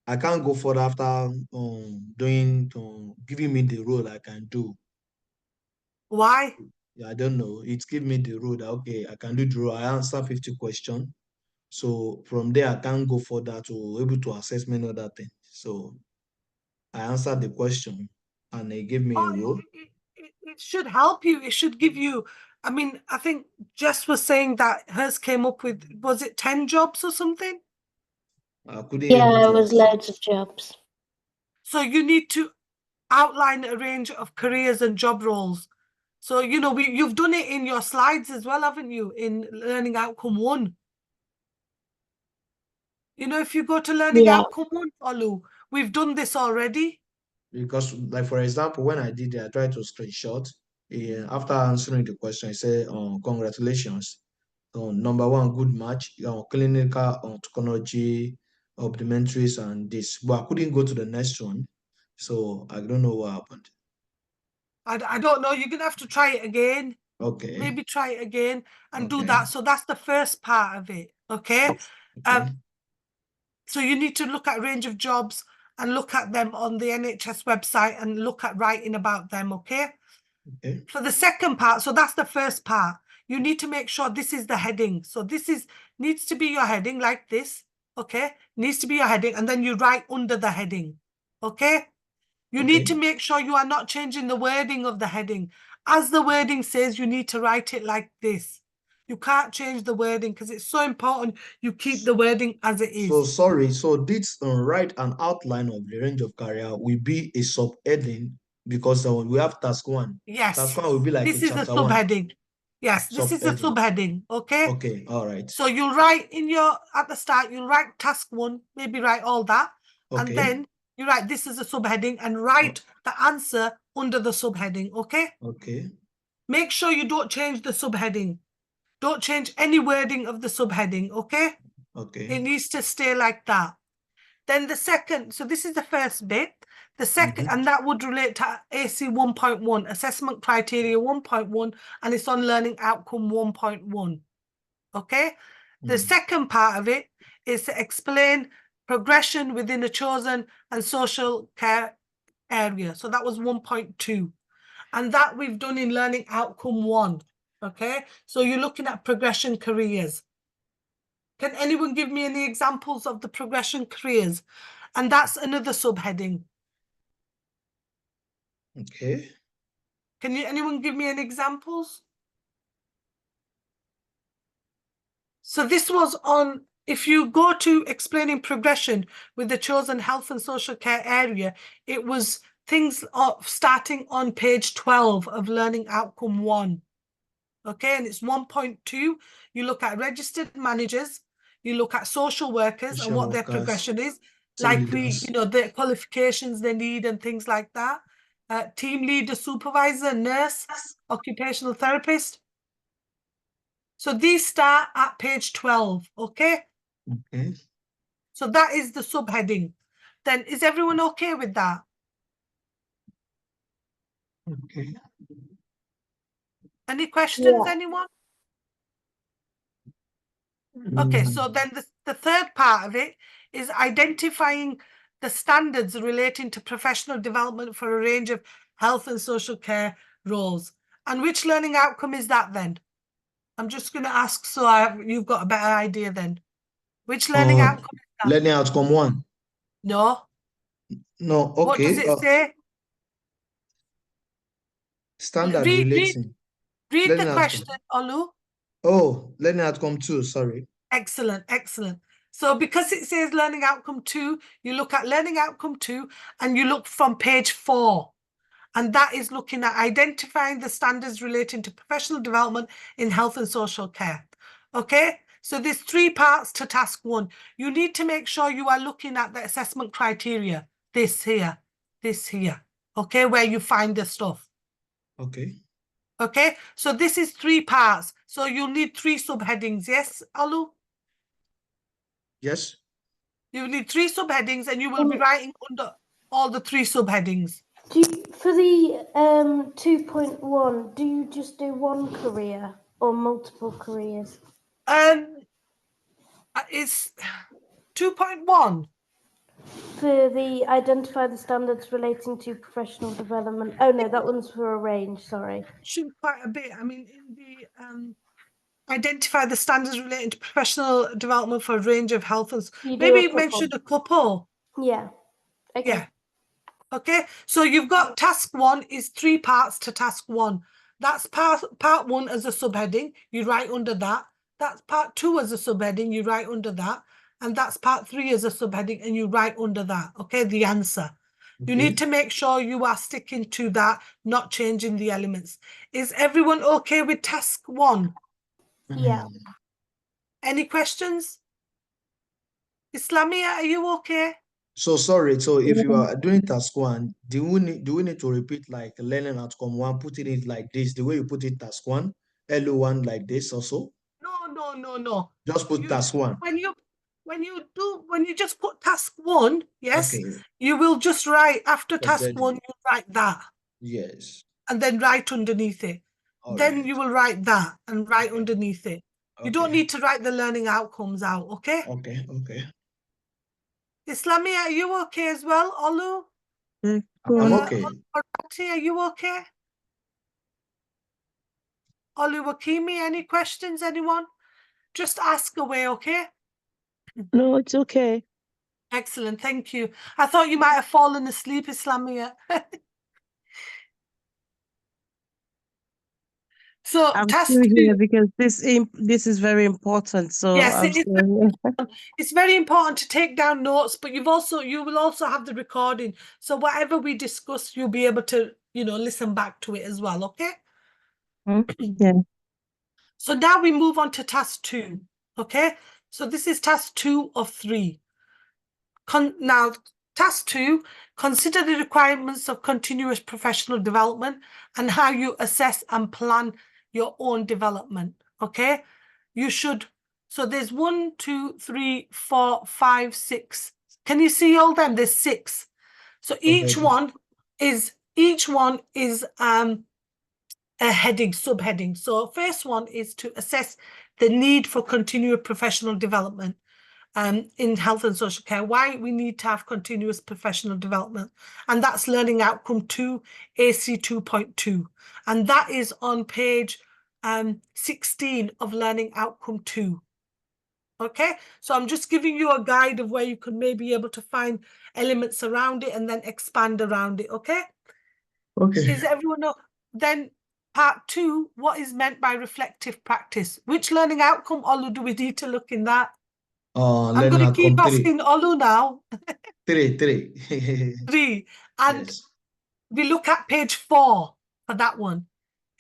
I can't go further after giving me the role I can do. Why? Yeah, I don't know. It's give me the role that, okay, I can do the role. I answer 50 questions. So from there, I can't go further to able to assess many other things. So I answered the question and they gave me a role. It should help you. It should give you, I mean, I think Jess was saying that hers came up with, was it 10 jobs or something? I couldn't Yeah, able it to was loads of jobs. So you need to outline a range of careers and job roles. So, you know, you've done it in your slides as well, haven't you, in Learning Outcome 1? You know, if you go to Learning Outcome 1, Olu, we've done this already. Because, like, for example, when I did it, I tried to screenshot. After answering the question, I said, congratulations. Number 1, good match. Clinical technology, optometrists, and this. But I couldn't go to the next one. So I don't know what happened. I don't know. You're going to have to try it again. Okay. Maybe try it again and do Okay. that. So that's the first part of it. Okay. Okay. So you need to look at a range of jobs and look at them on the NHS website and look at writing about them. Okay. Okay. For the second part, so that's the first part. You need to make sure this is the heading. So this needs to be your heading like this. Okay. Needs to be your heading. And then you write under the heading. Okay. You need to make sure you are not changing the wording of the heading. As the wording says, you need to write it like this. You can't change the wording because it's so important you keep the wording as it is. So sorry, so this write an outline of the range of career will be a subheading because we have task 1. Yes. Task 1 will be like this is a chapter 1. subheading. Yes, this is a subheading. Okay. Okay, all right. So you'll write at the start, you'll write task 1, maybe write all that. Okay. And then you write this is a subheading and write the answer under the subheading. Okay. Okay. Make sure you don't change the subheading. Don't change any wording of the subheading, okay? Okay. It needs to stay like that. Then the second, so this is the first bit. The second, and that would relate to AC 1.1, assessment criteria 1.1, and it's on learning outcome 1.1, okay? The second part of it is to explain progression within a chosen and social care area. So that was 1.2. And that we've done in learning outcome 1. Okay, so you're looking at progression careers. Can anyone give me any examples of the progression careers? And that's another subheading. Okay. Can anyone give me any examples? So this was on, if you go to explaining progression with the chosen health and social care area, it was things of starting on page 12 of learning outcome 1. Okay, and it's 1.2. You look at registered managers, you look at social workers and what their progression is, like the qualifications they need and things like that. Team leader, supervisor, nurse, occupational therapist. So these start at page 12, okay? Okay. So that is the subheading. Then is everyone okay with that? Okay. Any questions, Yeah. anyone? Okay, so then the third part of it is identifying the standards relating to professional development for a range of health and social care roles. And which learning outcome is that then? I'm just going to ask so you've got a better idea then. Which learning outcome is that? Learning outcome 1. No. No, okay. What does it say? Standard Read relating. the Learning question, outcome. Olu. Oh, learning outcome 2, sorry. Excellent, excellent. So because it says learning outcome 2, you look at learning outcome 2 and you look from page 4. And that is looking at identifying the standards relating to professional development in health and social care. Okay, so there's 3 parts to task 1. You need to make sure you are looking at the assessment criteria. This here, okay, where you find the stuff. Okay. Okay, so this is 3 parts. So you'll need 3 subheadings. Yes, Alu? Yes. You need 3 subheadings and you will be writing under all the 3 subheadings. For the 2.1, do you just do one career or multiple careers? It's 2.1. For the identify the standards relating to professional development. Oh no, that one's for a range, sorry. Should quite a bit. I mean, in the identify the standards relating to professional development for a range of health and maybe mention a couple. Yeah. Okay. Yeah. Okay. So you've got task 1 is 3 parts to task 1. That's part 1 as a subheading. You write under that. That's part 2 as a subheading. You write under that. And that's part 3 as a subheading, and you write under that. Okay, the answer. You need to make sure you are sticking to that, not changing the elements. Is everyone okay with task 1? Yeah. Any questions? Islamia, are you okay? So sorry. So if you are doing task 1, do we need to repeat like learning outcome 1, putting it like this, the way you put it task 1, LO1 like this also? No. Just put task 1. When you just put task 1, yes, Okay. you will just write after task Subheading. 1, you write that. Yes. And then write underneath it. Then you will write that and write underneath it. You don't need to write the learning outcomes out, okay? Okay. Islamia, are you okay as well? Olu? I'm okay. Arati, are you okay? Olu Wakimi, any questions, anyone? Just ask away, okay? No, it's okay. Excellent, thank you. I thought you might have fallen asleep, Islamia. So I'm task still 2. here because this is very important. So Yes, I'm still here. it's very important to take down notes, but you will also have the recording. So whatever we discuss, you'll be able to, listen back to it as well, okay? Yeah. So now we move on to task 2, okay? So this is task 2 of 3. Now, task 2, consider the requirements of continuous professional development and how you assess and plan your own development, okay? You should, so there's 1, 2, 3, 4, 5, 6. Can you see all them? There's 6. So each one is a heading, subheading. So first one is to assess the need for continued professional development. in health and social care, why we need to have continuous professional development. And that's learning outcome 2, AC 2.2. And that is on page 16 of learning outcome 2. Okay, so I'm just giving you a guide of where you could maybe be able to find elements around it and then expand around it. Okay. Okay. Is everyone know? Then part 2, what is meant by reflective practice? Which learning outcome, Olu, do we need to look in that? I'm Learning going to keep outcome 3. asking Olu now. 3. 3. And Yes. we look at page 4 for that one.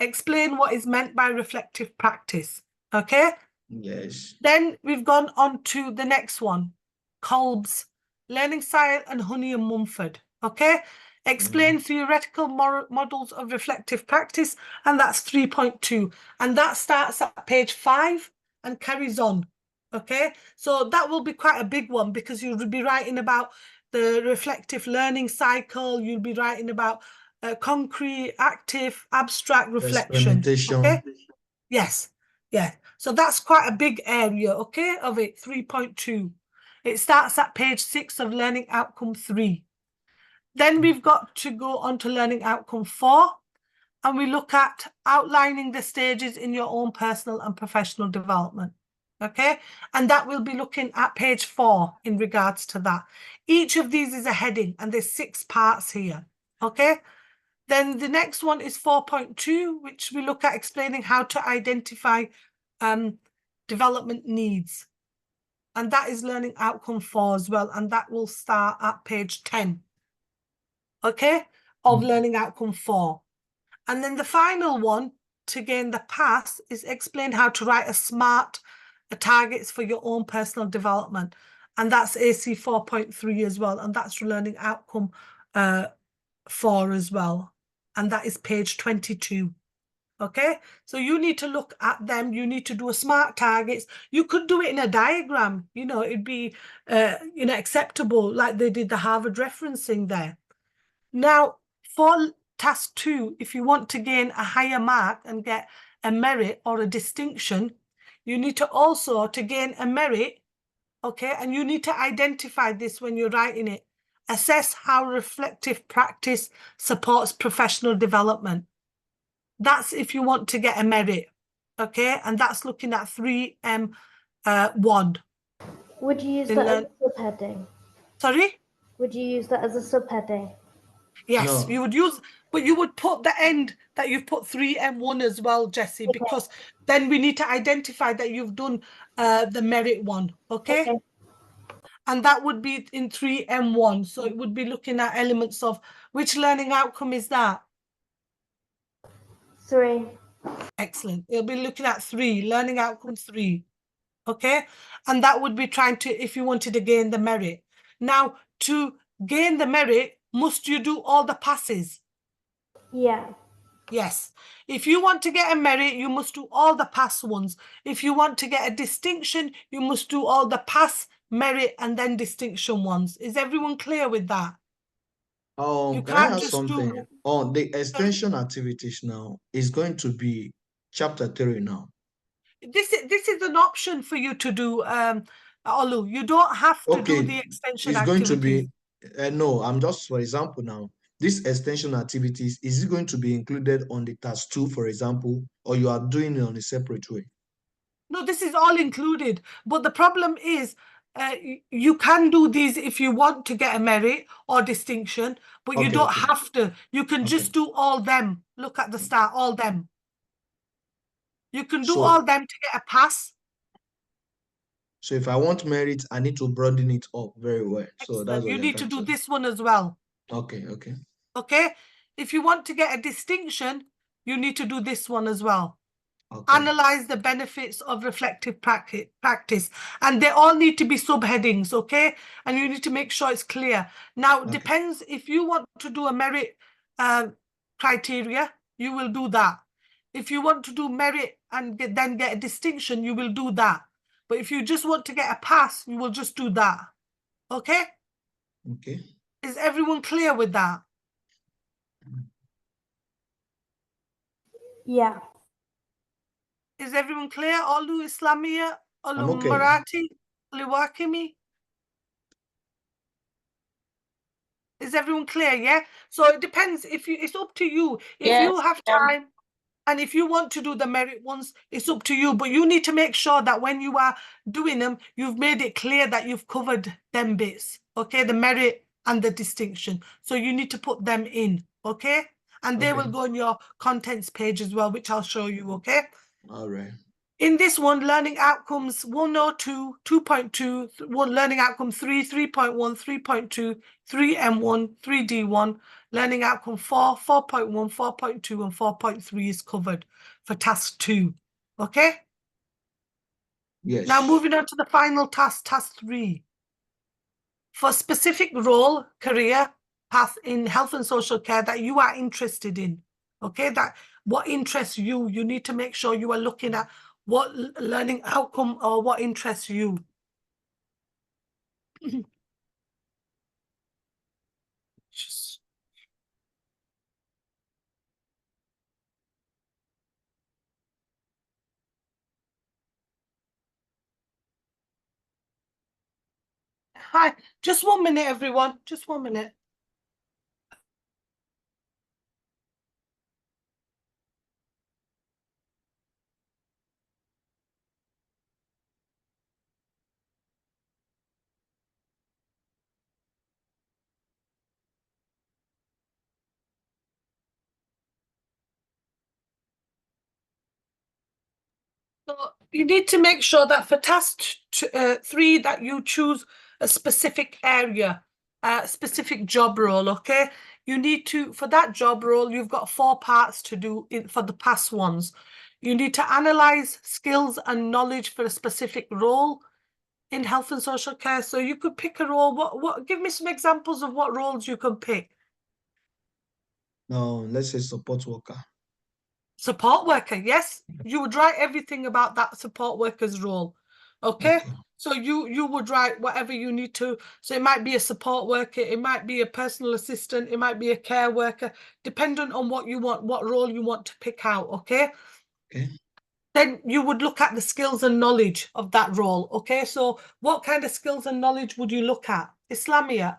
Explain what is meant by reflective practice. Okay. Yes. Then we've gone on to the next one. Kolb's Learning Style and Honey and Mumford. Okay. Explain theoretical models of reflective practice, and that's 3.2. And that starts at page 5 and carries on. Okay. So that will be quite a big one because you'll be writing about the reflective learning cycle. You'll be writing about concrete, active, abstract reflection. Experimentation. Okay. Yes. Yeah. So that's quite a big area, okay, of it, 3.2. It starts at page 6 of learning outcome 3. Then we've got to go on to learning outcome 4, and we look at outlining the stages in your own personal and professional development. Okay, and that will be looking at page 4 in regards to that. Each of these is a heading, and there's 6 parts here. Okay. Then the next one is 4.2, which we look at explaining how to identify development needs. And that is learning outcome 4 as well. And that will start at page 10. Okay, of learning outcome 4. And then the final one to gain the pass is explain how to write a SMART targets for your own personal development. And that's AC 4.3 as well. And that's learning outcome 4 as well. And that is page 22. Okay, so you need to look at them. You need to do a SMART targets. You could do it in a diagram, you know, it'd be acceptable, like they did the Harvard referencing there. Now, for task 2, if you want to gain a higher mark and get a merit or a distinction, you need to also, to gain a merit, okay, and you need to identify this when you're writing it. Assess how reflective practice supports professional development. That's if you want to get a merit, okay? And that's looking at 3M1. Would you use that as a subheading? Sorry? Would you use that as a subheading? Yes, No. you would use, but you would put the end that you've put 3M1 as well, Jessie, Okay. because then we need to identify that you've done the merit one, okay? And that would be in 3M1. So it would be looking at elements of which learning outcome is that? 3. Excellent. It'll be looking at 3, learning outcome 3. Okay. And that would be trying to, if you wanted to gain the merit. Now, to gain the merit, must you do all the passes? Yeah. Yes. If you want to get a merit, you must do all the pass ones. If you want to get a distinction, you must do all the pass, merit, and then distinction ones. Is everyone clear with that? You Can I can't ask just something? do... On the extension activities now is going to be chapter 3 now. This is an option for you to do, Olu. You don't have to do Okay, the extension it's going to activities. be no, I'm just, for example, now this extension activities, is it going to be included on the task 2, for example, or you are doing it on a separate way? No, this is all included. But the problem is you can do these if you want to get a merit or distinction, but you Okay, don't okay. have to. You can Okay. just do all them. Look at the start, all them. You can do So- all them to get a pass. So if I want merit, I need to broaden it up very well. So that's Excellent. what You you're need to trying do to this one as well. Okay, okay. Okay. If you want to get a distinction, you need to do this one as well. Okay. Analyze the benefits of reflective practice, and they all need to be subheadings, okay? And you need to make sure it's clear. Now, Okay. depends if you want to do a merit criteria, you will do that. If you want to do merit and then get a distinction, you will do that. But if you just want to get a pass, you will just do that. Okay? Okay. Is everyone clear with that? Yeah. Is everyone clear? Olu Islamia, I'm Olu okay. Marathi? Luwakimi? Is everyone clear? Yeah. So it depends. It's up to you. If you have time, and if you want to do the merit ones, it's up to you. But you need to make sure that when you are doing them, you've made it clear that you've covered them bits. Okay, the merit and the distinction. So you need to put them in. Okay, and they will go on your contents page as well, which I'll show you. Okay. All right. In this one, learning outcomes 102, 2.2, learning outcome 3, 3.1, 3.2, 3M1, 3D1, learning outcome 4, 4.1, 4.2, and 4.3 is covered for task 2. Okay? Yes. Now moving on to the final task, task 3. For specific role, career, path in health and social care that you are interested in. Okay, that what interests you, you need to make sure you are looking at what learning outcome or what interests you. Hi, just 1 minute, everyone. Just 1 minute. So you need to make sure that for task 3 that you choose a specific area, a specific job role, okay? You need to, for that job role, you've got 4 parts to do for the past ones. You need to analyze skills and knowledge for a specific role in health and social care. So you could pick a role. What? Give me some examples of what roles you can pick. Now, let's say support worker. Support worker, yes. You would write everything about that support worker's role. Okay. So you would write whatever you need to. So it might be a support worker, it might be a personal assistant, it might be a care worker, depending on what you want, what role you want to pick out. Okay. Okay. Then you would look at the skills and knowledge of that role. Okay. So what kind of skills and knowledge would you look at? Islamia.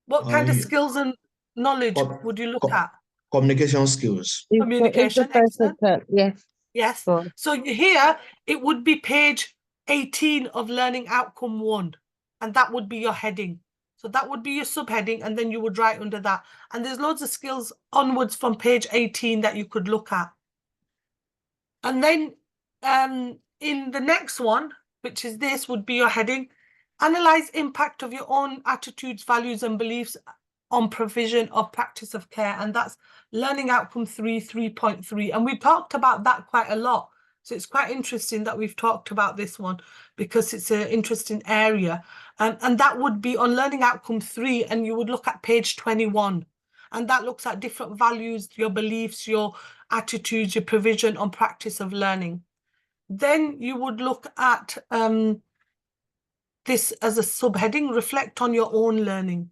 What kind of skills and knowledge would you look at? Communication skills. Communication, excellent. Yes. Yes. Sure. So here it would be page 18 of learning outcome 1, and that would be your heading. So that would be your subheading, and then you would write under that. And there's loads of skills onwards from page 18 that you could look at. And then in the next one, which is this, would be your heading. Analyze impact of your own attitudes, values, and beliefs on provision of practice of care. And that's learning outcome 3, 3.3. And we talked about that quite a lot. So it's quite interesting that we've talked about this one because it's an interesting area. And that would be on learning outcome 3, and you would look at page 21. And that looks at different values, your beliefs, your attitudes, your provision on practice of learning. Then you would look at this as a subheading, reflect on your own learning.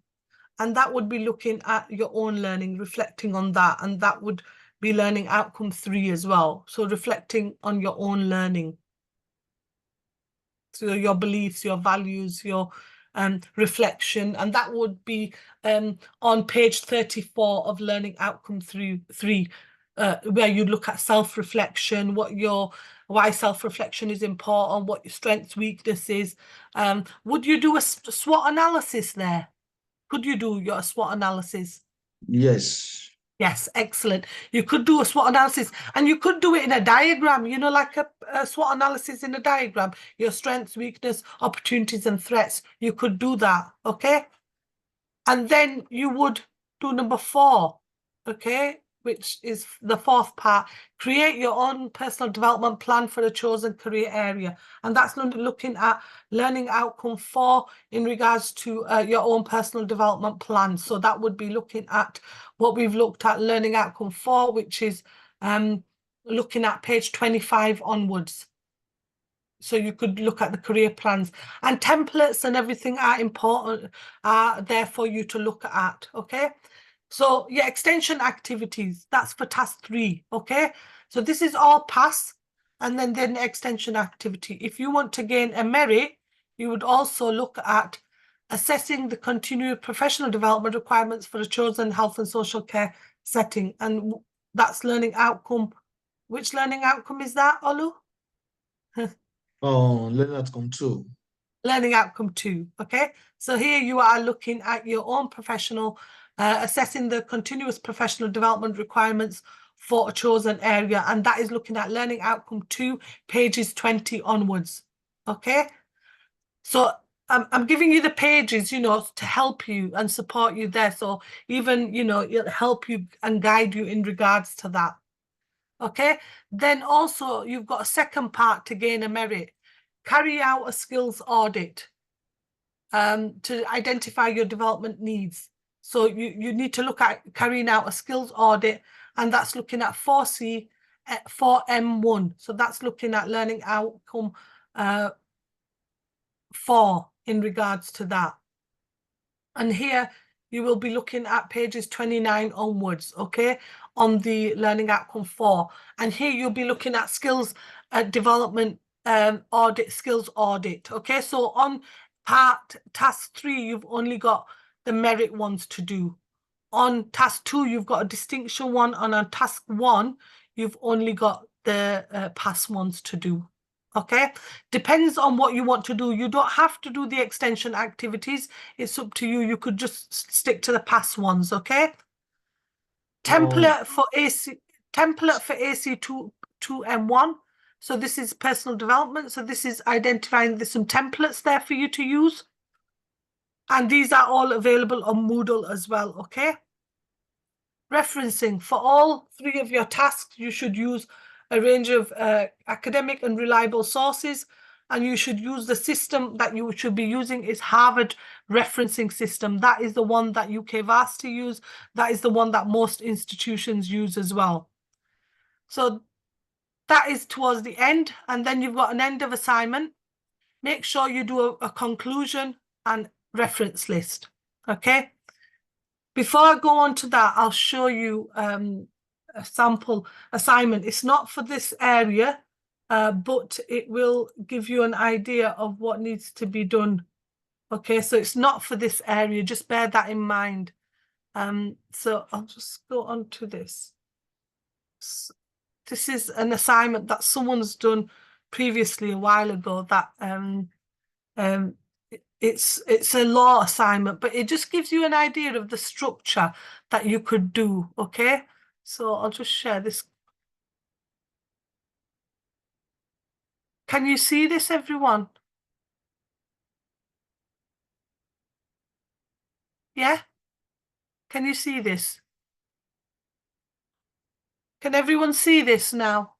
And that would be looking at your own learning, reflecting on that. And that would be learning outcome 3 as well. So reflecting on your own learning. So your beliefs, your values, your reflection. And that would be on page 34 of learning outcome 3, where you look at self-reflection, why self-reflection is important, what your strengths, weaknesses. Would you do a SWOT analysis there? Could you do your SWOT analysis? Yes. Yes, excellent. You could do a SWOT analysis, and you could do it in a diagram, you know, like a SWOT analysis in a diagram, your strengths, weakness, opportunities, and threats. You could do that, okay? And then you would do number 4, okay, which is the 4th part. Create your own personal development plan for a chosen career area. And that's looking at learning outcome 4 in regards to your own personal development plan. So that would be looking at what we've looked at, learning outcome 4, which is looking at page 25 onwards. So you could look at the career plans, and templates and everything are important, are there for you to look at, okay? So yeah, extension activities, that's for task 3, okay? So this is all past. and then extension activity. If you want to gain a merit, you would also look at assessing the continued professional development requirements for a chosen health and social care setting. And that's learning outcome. Which learning outcome is that, Olu? Learning outcome 2. Learning outcome 2. Okay, so here you are looking at your own professional, assessing the continuous professional development requirements for a chosen area, and that is looking at learning outcome 2, pages 20 onwards. Okay, so I'm giving you the pages, you know, to help you and support you there. So even, you know, it'll help you and guide you in regards to that. Okay, then also you've got a second part to gain a merit. Carry out a skills audit to identify your development needs. So you need to look at carrying out a skills audit, and that's looking at 4C, 4M1. So that's looking at learning outcome 4 in regards to that. And here you will be looking at pages 29 onwards, okay, on the learning outcome 4. And here you'll be looking at skills development audit, skills audit, okay. So on task 3, you've only got the merit ones to do. On task 2, you've got a distinction one, and on task 1, you've only got the pass ones to do. Okay, depends on what you want to do. You don't have to do the extension activities. It's up to you. You could just stick to the past ones. Okay. Template for AC 2M1. So this is personal development. So this is identifying there's some templates there for you to use. And these are all available on Moodle as well. Okay. Referencing for all 3 of your tasks, you should use a range of academic and reliable sources, and you should use the system that you should be using is Harvard referencing system. That is the one that UK Varsity use. That is the one that most institutions use as well. So that is towards the end, and then you've got an end of assignment. Make sure you do a conclusion and reference list. Okay. Before I go on to that, I'll show you a sample assignment. It's not for this area, but it will give you an idea of what needs to be done. Okay, so it's not for this area, just bear that in mind. So I'll just go on to this. This is an assignment that someone's done previously a while ago that it's a law assignment, but it just gives you an idea of the structure that you could do. Okay, so I'll just share this. Can you see this, everyone? Yeah, can you see this? Can everyone see this now?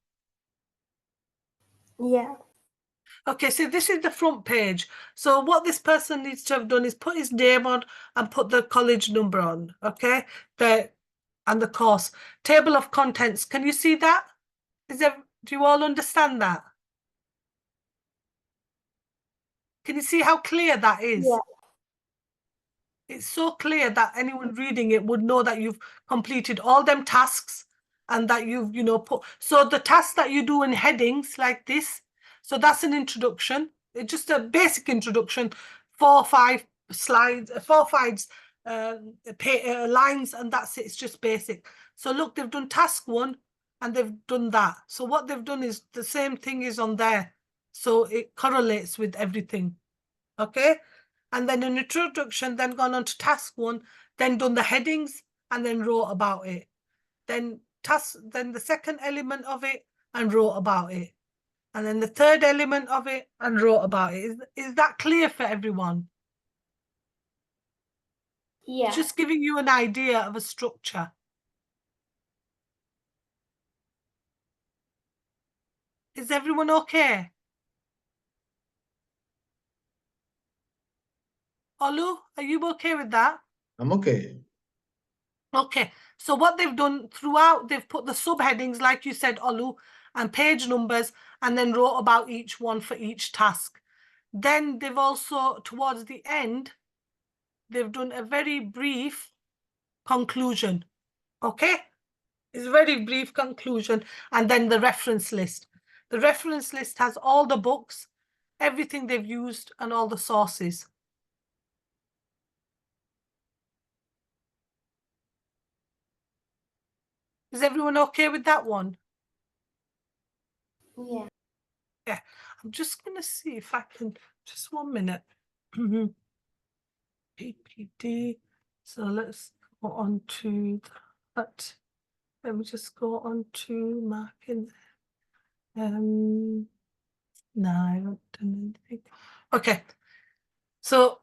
Yeah. Okay, so this is the front page. So what this person needs to have done is put his name on and put the college number on, okay? And the course. Table of contents. Can you see that? Do you all understand that? Can you see how clear that is? Yeah. It's so clear that anyone reading it would know that you've completed all them tasks and that you've, you know, put. So the tasks that you do in headings like this, so that's an introduction. It's just a basic introduction, 4 or 5 slides, 4 or 5 lines, and that's it. It's just basic. So look, they've done task 1 and they've done that. So what they've done is the same thing is on there. So it correlates with everything. Okay. And then an introduction, then gone on to task 1, then done the headings and then wrote about it. Then the second element of it and wrote about it. And then the third element of it and wrote about it. Is that clear for everyone? Yeah. Just giving you an idea of a structure. Is everyone okay? Olu, are you okay with that? I'm okay. Okay, so what they've done throughout, they've put the subheadings, like you said, Olu, and page numbers, and then wrote about each one for each task. Then they've also, towards the end, they've done a very brief conclusion. Okay, it's a very brief conclusion, and then the reference list. The reference list has all the books, everything they've used, and all the sources. Is everyone okay with that one? Yeah. Yeah, I'm just going to see if I can, just 1 minute. PPD. So let's go on to that. Let me just go on to marking. No, I haven't done anything. Okay. So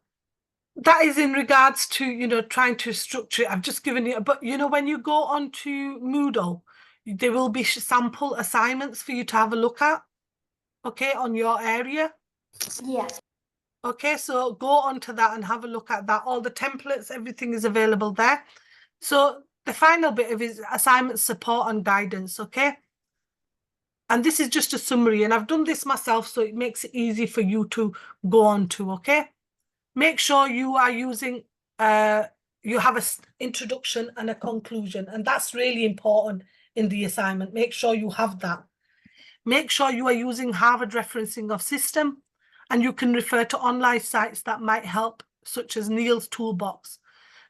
that is in regards to, you know, trying to structure it. I've just given you, but you know, when you go on to Moodle, there will be sample assignments for you to have a look at, okay, on your area. Yeah. Okay, so go on to that and have a look at that. All the templates, everything is available there. So the final bit of is assignment support and guidance, okay? And this is just a summary, and I've done this myself, so it makes it easy for you to go on to, okay? Make sure you are using, you have an introduction and a conclusion, and that's really important in the assignment. Make sure you have that. Make sure you are using Harvard referencing of system, and you can refer to online sites that might help, such as Neil's Toolbox.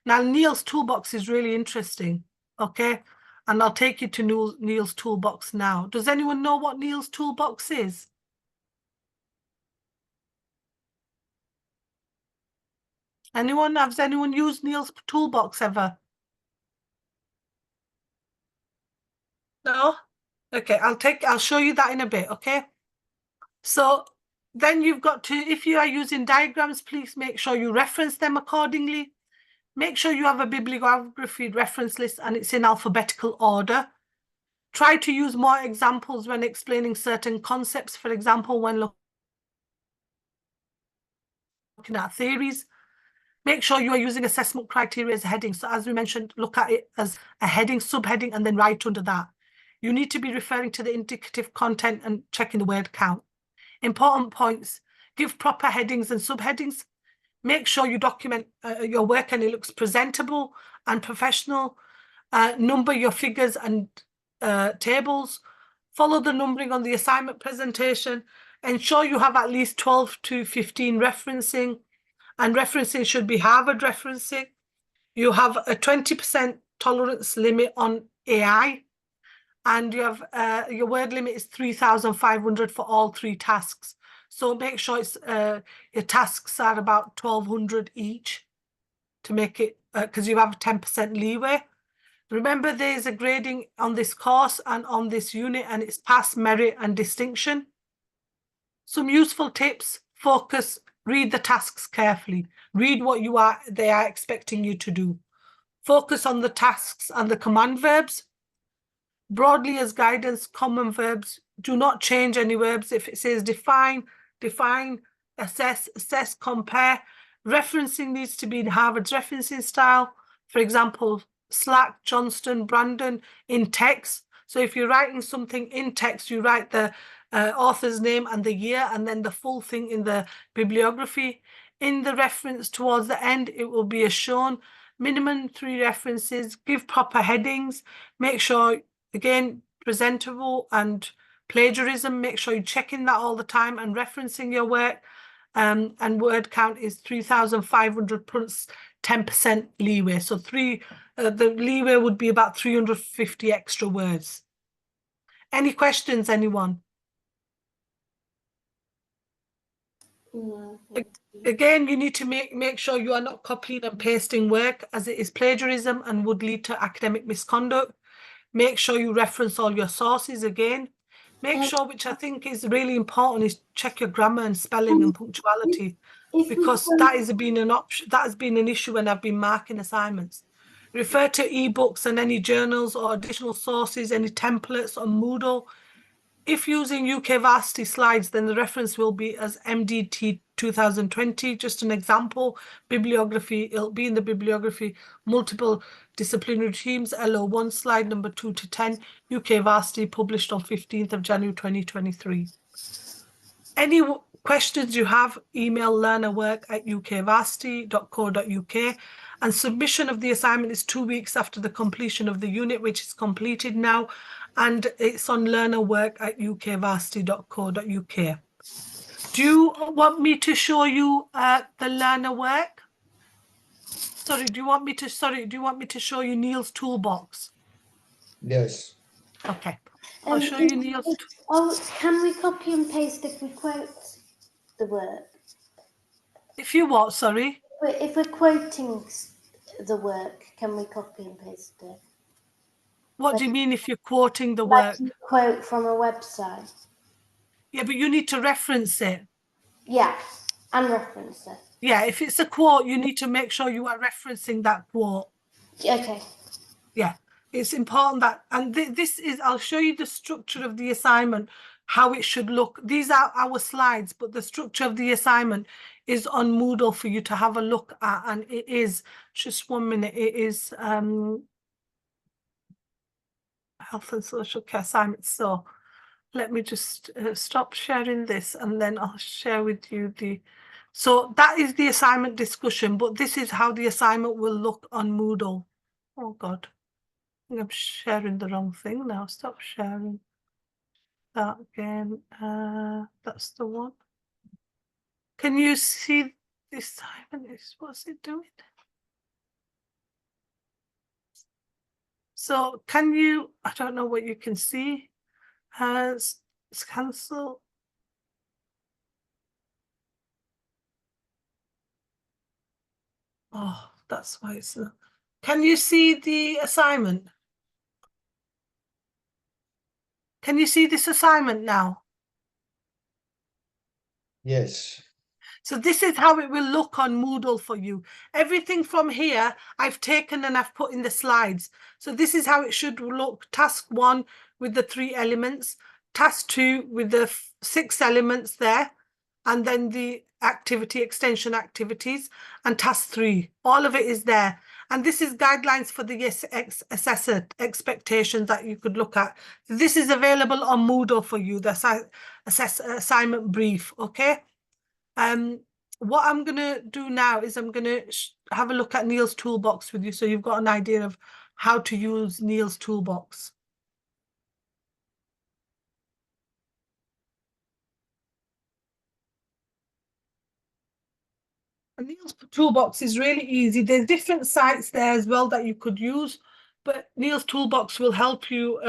Now, Neil's Toolbox is really interesting, okay? And I'll take you to Neil's Toolbox now. Does anyone know what Neil's Toolbox is? Anyone? Has anyone used Neil's Toolbox ever? No? Okay, I'll show you that in a bit, okay? So then you've got to, if you are using diagrams, please make sure you reference them accordingly. Make sure you have a bibliography reference list and it's in alphabetical order. Try to use more examples when explaining certain concepts. For example, when looking at theories. Make sure you are using assessment criteria as a heading. So as we mentioned, look at it as a heading, subheading, and then right under that. You need to be referring to the indicative content and checking the word count. Important points: give proper headings and subheadings. Make sure you document your work and it looks presentable and professional. Number your figures and tables. Follow the numbering on the assignment presentation. Ensure you have at least 12 to 15 referencing, and referencing should be Harvard referencing. You have a 20% tolerance limit on AI, and you have your word limit is 3,500 for all 3 tasks. So make sure it's your tasks are about 1,200 each to make it, because you have a 10% leeway. Remember, there is a grading on this course and on this unit, and it's pass, merit, and distinction. Some useful tips: focus, read the tasks carefully, read what they are expecting you to do. Focus on the tasks and the command verbs. Broadly as guidance, common verbs, do not change any verbs. If it says define, define, assess, assess, compare. Referencing needs to be in Harvard's referencing style. For example, Slack, Johnston, Brandon, in text. So if you're writing something in text, you write the author's name and the year, and then the full thing in the bibliography. In the reference towards the end, it will be as shown. Minimum 3 references. Give proper headings. Make sure, again, presentable, and plagiarism. Make sure you're checking that all the time and referencing your work. And word count is 3,500 plus 10% leeway. So the leeway would be about 350 extra words. Any questions, anyone? No. Again, you need to make sure you are not copying and pasting work, as it is plagiarism and would lead to academic misconduct. Make sure you reference all your sources again. Make sure, which I think is really important, is check your grammar and spelling and punctuality, because that has been an option. That has been an issue when I've been marking assignments. Refer to ebooks and any journals or additional sources, any templates on Moodle. If using UK Varsity slides, then the reference will be as MDT 2020, just an example. Bibliography, it'll be in the bibliography, multiple disciplinary teams, LO1, slide number 2 to 10, UK Varsity, published on 15th of January 2023. Any questions you have, email learnerwork@ukvarsity.co.uk, and submission of the assignment is 2 weeks after the completion of the unit, which is completed now, and it's on learnerwork at ukvarsity.co.uk. Do you want me to show you the learner work? Sorry, do you want me to show you Neil's toolbox? Yes. Okay, I'll show you Neil's. Can we copy and paste if we quote the work? If you what, sorry? If we're quoting the work, can we copy and paste it? What do you mean if you're quoting the Like work? you quote from a website. Yeah, but you need to reference it. Yeah, and reference it. Yeah, if it's a quote, you need to make sure you are referencing that quote. Okay. Yeah, it's important that, and this is, I'll show you the structure of the assignment, how it should look. These are our slides, but the structure of the assignment is on Moodle for you to have a look at, and it is, just 1 minute, it is health and social care assignments. So let me just stop sharing this, and then I'll share with you the, so that is the assignment discussion, but this is how the assignment will look on Moodle. Oh God. I'm sharing the wrong thing now. Stop sharing that again. That's the one. Can you see this time? What's it doing? So can you, I don't know what you can see. It's cancel. Oh, that's why it's not. Can you see the assignment? Can you see this assignment now? Yes. So this is how it will look on Moodle for you. Everything from here, I've taken and I've put in the slides. So this is how it should look. Task 1 with the 3 elements, task 2 with the 6 elements there, and then the activity extension activities, and task 3. All of it is there. And this is guidelines for the assessor expectations that you could look at. This is available on Moodle for you, the assignment brief, okay? What I'm going to do now is I'm going to have a look at Neil's toolbox with you, so you've got an idea of how to use Neil's toolbox. And Neil's toolbox is really easy. There's different sites there as well that you could use, but Neil's toolbox will help you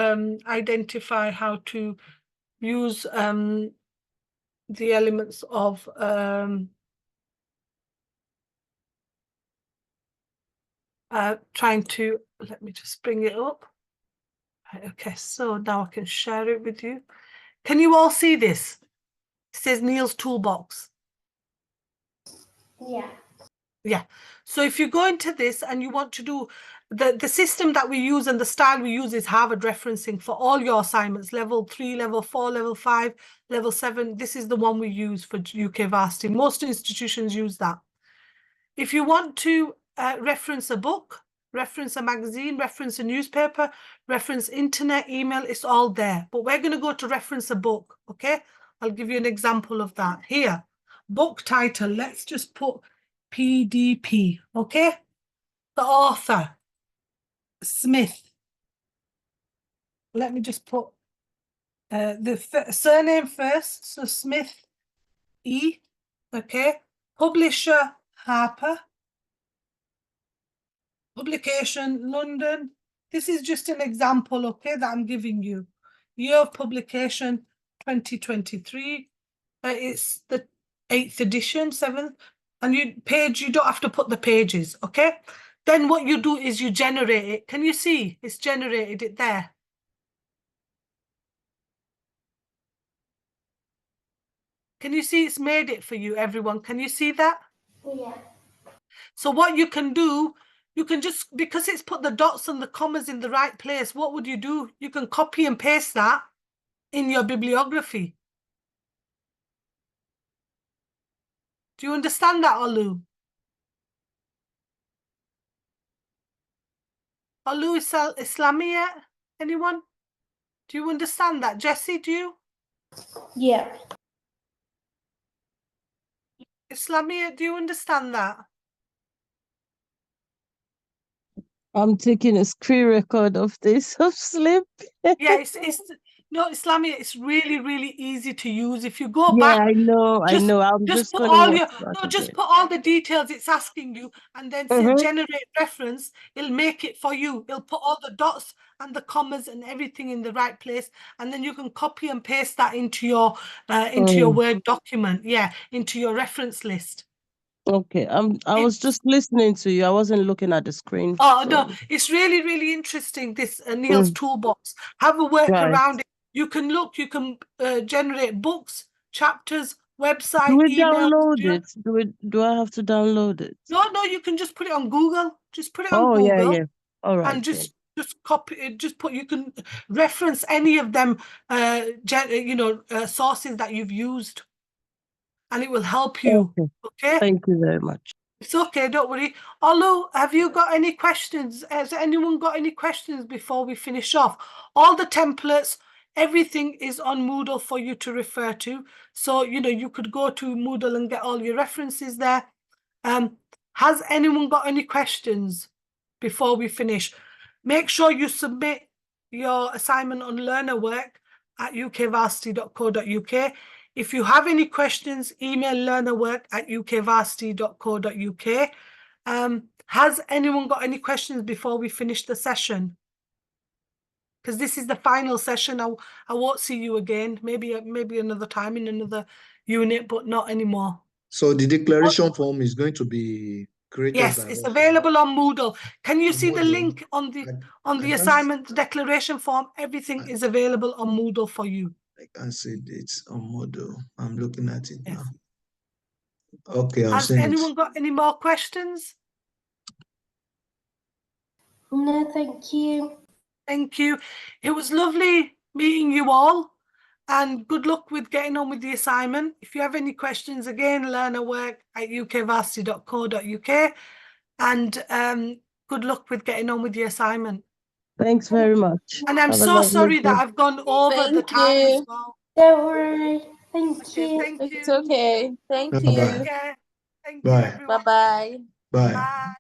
identify how to use the elements of trying to, let me just bring it up. Okay, so now I can share it with you. Can you all see this? It says Neil's toolbox. Yeah. Yeah. So if you go into this and you want to do the system that we use and the style we use is Harvard referencing for all your assignments, level 3, level 4, level 5, level 7. This is the one we use for UK Varsity. Most institutions use that. If you want to reference a book, reference a magazine, reference a newspaper, reference internet, email, it's all there. But we're going to go to reference a book, okay? I'll give you an example of that. Here, book title, let's just put PDP, okay? The author, Smith. Let me just put the surname first, so Smith, E, okay? Publisher, Harper. Publication, London. This is just an example, okay, that I'm giving you. Year of publication, 2023. It's the 8th edition, 7th. And you don't have to put the pages, okay? Then what you do is you generate it. Can you see? It's generated it there. Can you see it's made it for you, everyone? Can you see that? Yeah. So what you can do, you can just, because it's put the dots and the commas in the right place, what would you do? You can copy and paste that in your bibliography. Do you understand that, Olu? Olu Islamia? Anyone? Do you understand that? Jessie, do you? Yeah. Islamia, do you understand that? I'm taking a screen record of this of sleep. Yeah, it's no, Islamia, it's really, really easy to use. If you go Yeah, back, I know. I'm just just put gonna all watch your that just again. put all the details it's asking you, and then say Mm-hmm. generate reference. It'll make it for you. It'll put all the dots and the commas and everything in the right place, and then you can copy and paste that into your Word document. Yeah, into your reference list. Okay. I was just listening to you. I wasn't looking at the screen. Oh no, So it's really, really interesting. This Neil's toolbox. Have a work right. around it. You can look. You can generate books, chapters, Do website, we emails. download it? Do I have to download it? No, you can just put it on Google. Just put it on Oh yeah, Google yeah. All right and then. just copy it. Just put. You can reference any of them. Sources that you've used, and it will help you. Okay. Okay. Thank you very much. It's okay, don't worry. Olu, have you got any questions? Has anyone got any questions before we finish off? All the templates, everything is on Moodle for you to refer to. So, you could go to Moodle and get all your references there. Has anyone got any questions before we finish? Make sure you submit your assignment on learner work at ukvarsity.co.uk. If you have any questions, email learnerwork@ukvarsity.co.uk. Has anyone got any questions before we finish the session? Because this is the final session. I won't see you again. Maybe another time in another unit, but not anymore. So the declaration form is going to be created Yes, by it's us. available on Moodle. Can you On see the Moodle. link on the I can't- assignment declaration form? Everything is available on Moodle for you. I can see it on Moodle. I'm looking at it Yes. now. Okay, I'm Has seeing it. anyone got any more questions? No, thank you. Thank you. It was lovely meeting you all, and good luck with getting on with the assignment. If you have any questions, again, learnerwork@ukvarsity.co.uk, and good luck with getting on with the assignment. Thanks very much. And I'm Have a so lovely sorry that day. I've gone over the Thank time as you. well. Don't worry. Thank Okay, you. thank It's you. okay. Thank Take you. care. Thank you, Bye. everyone. Bye-bye. Bye. Bye.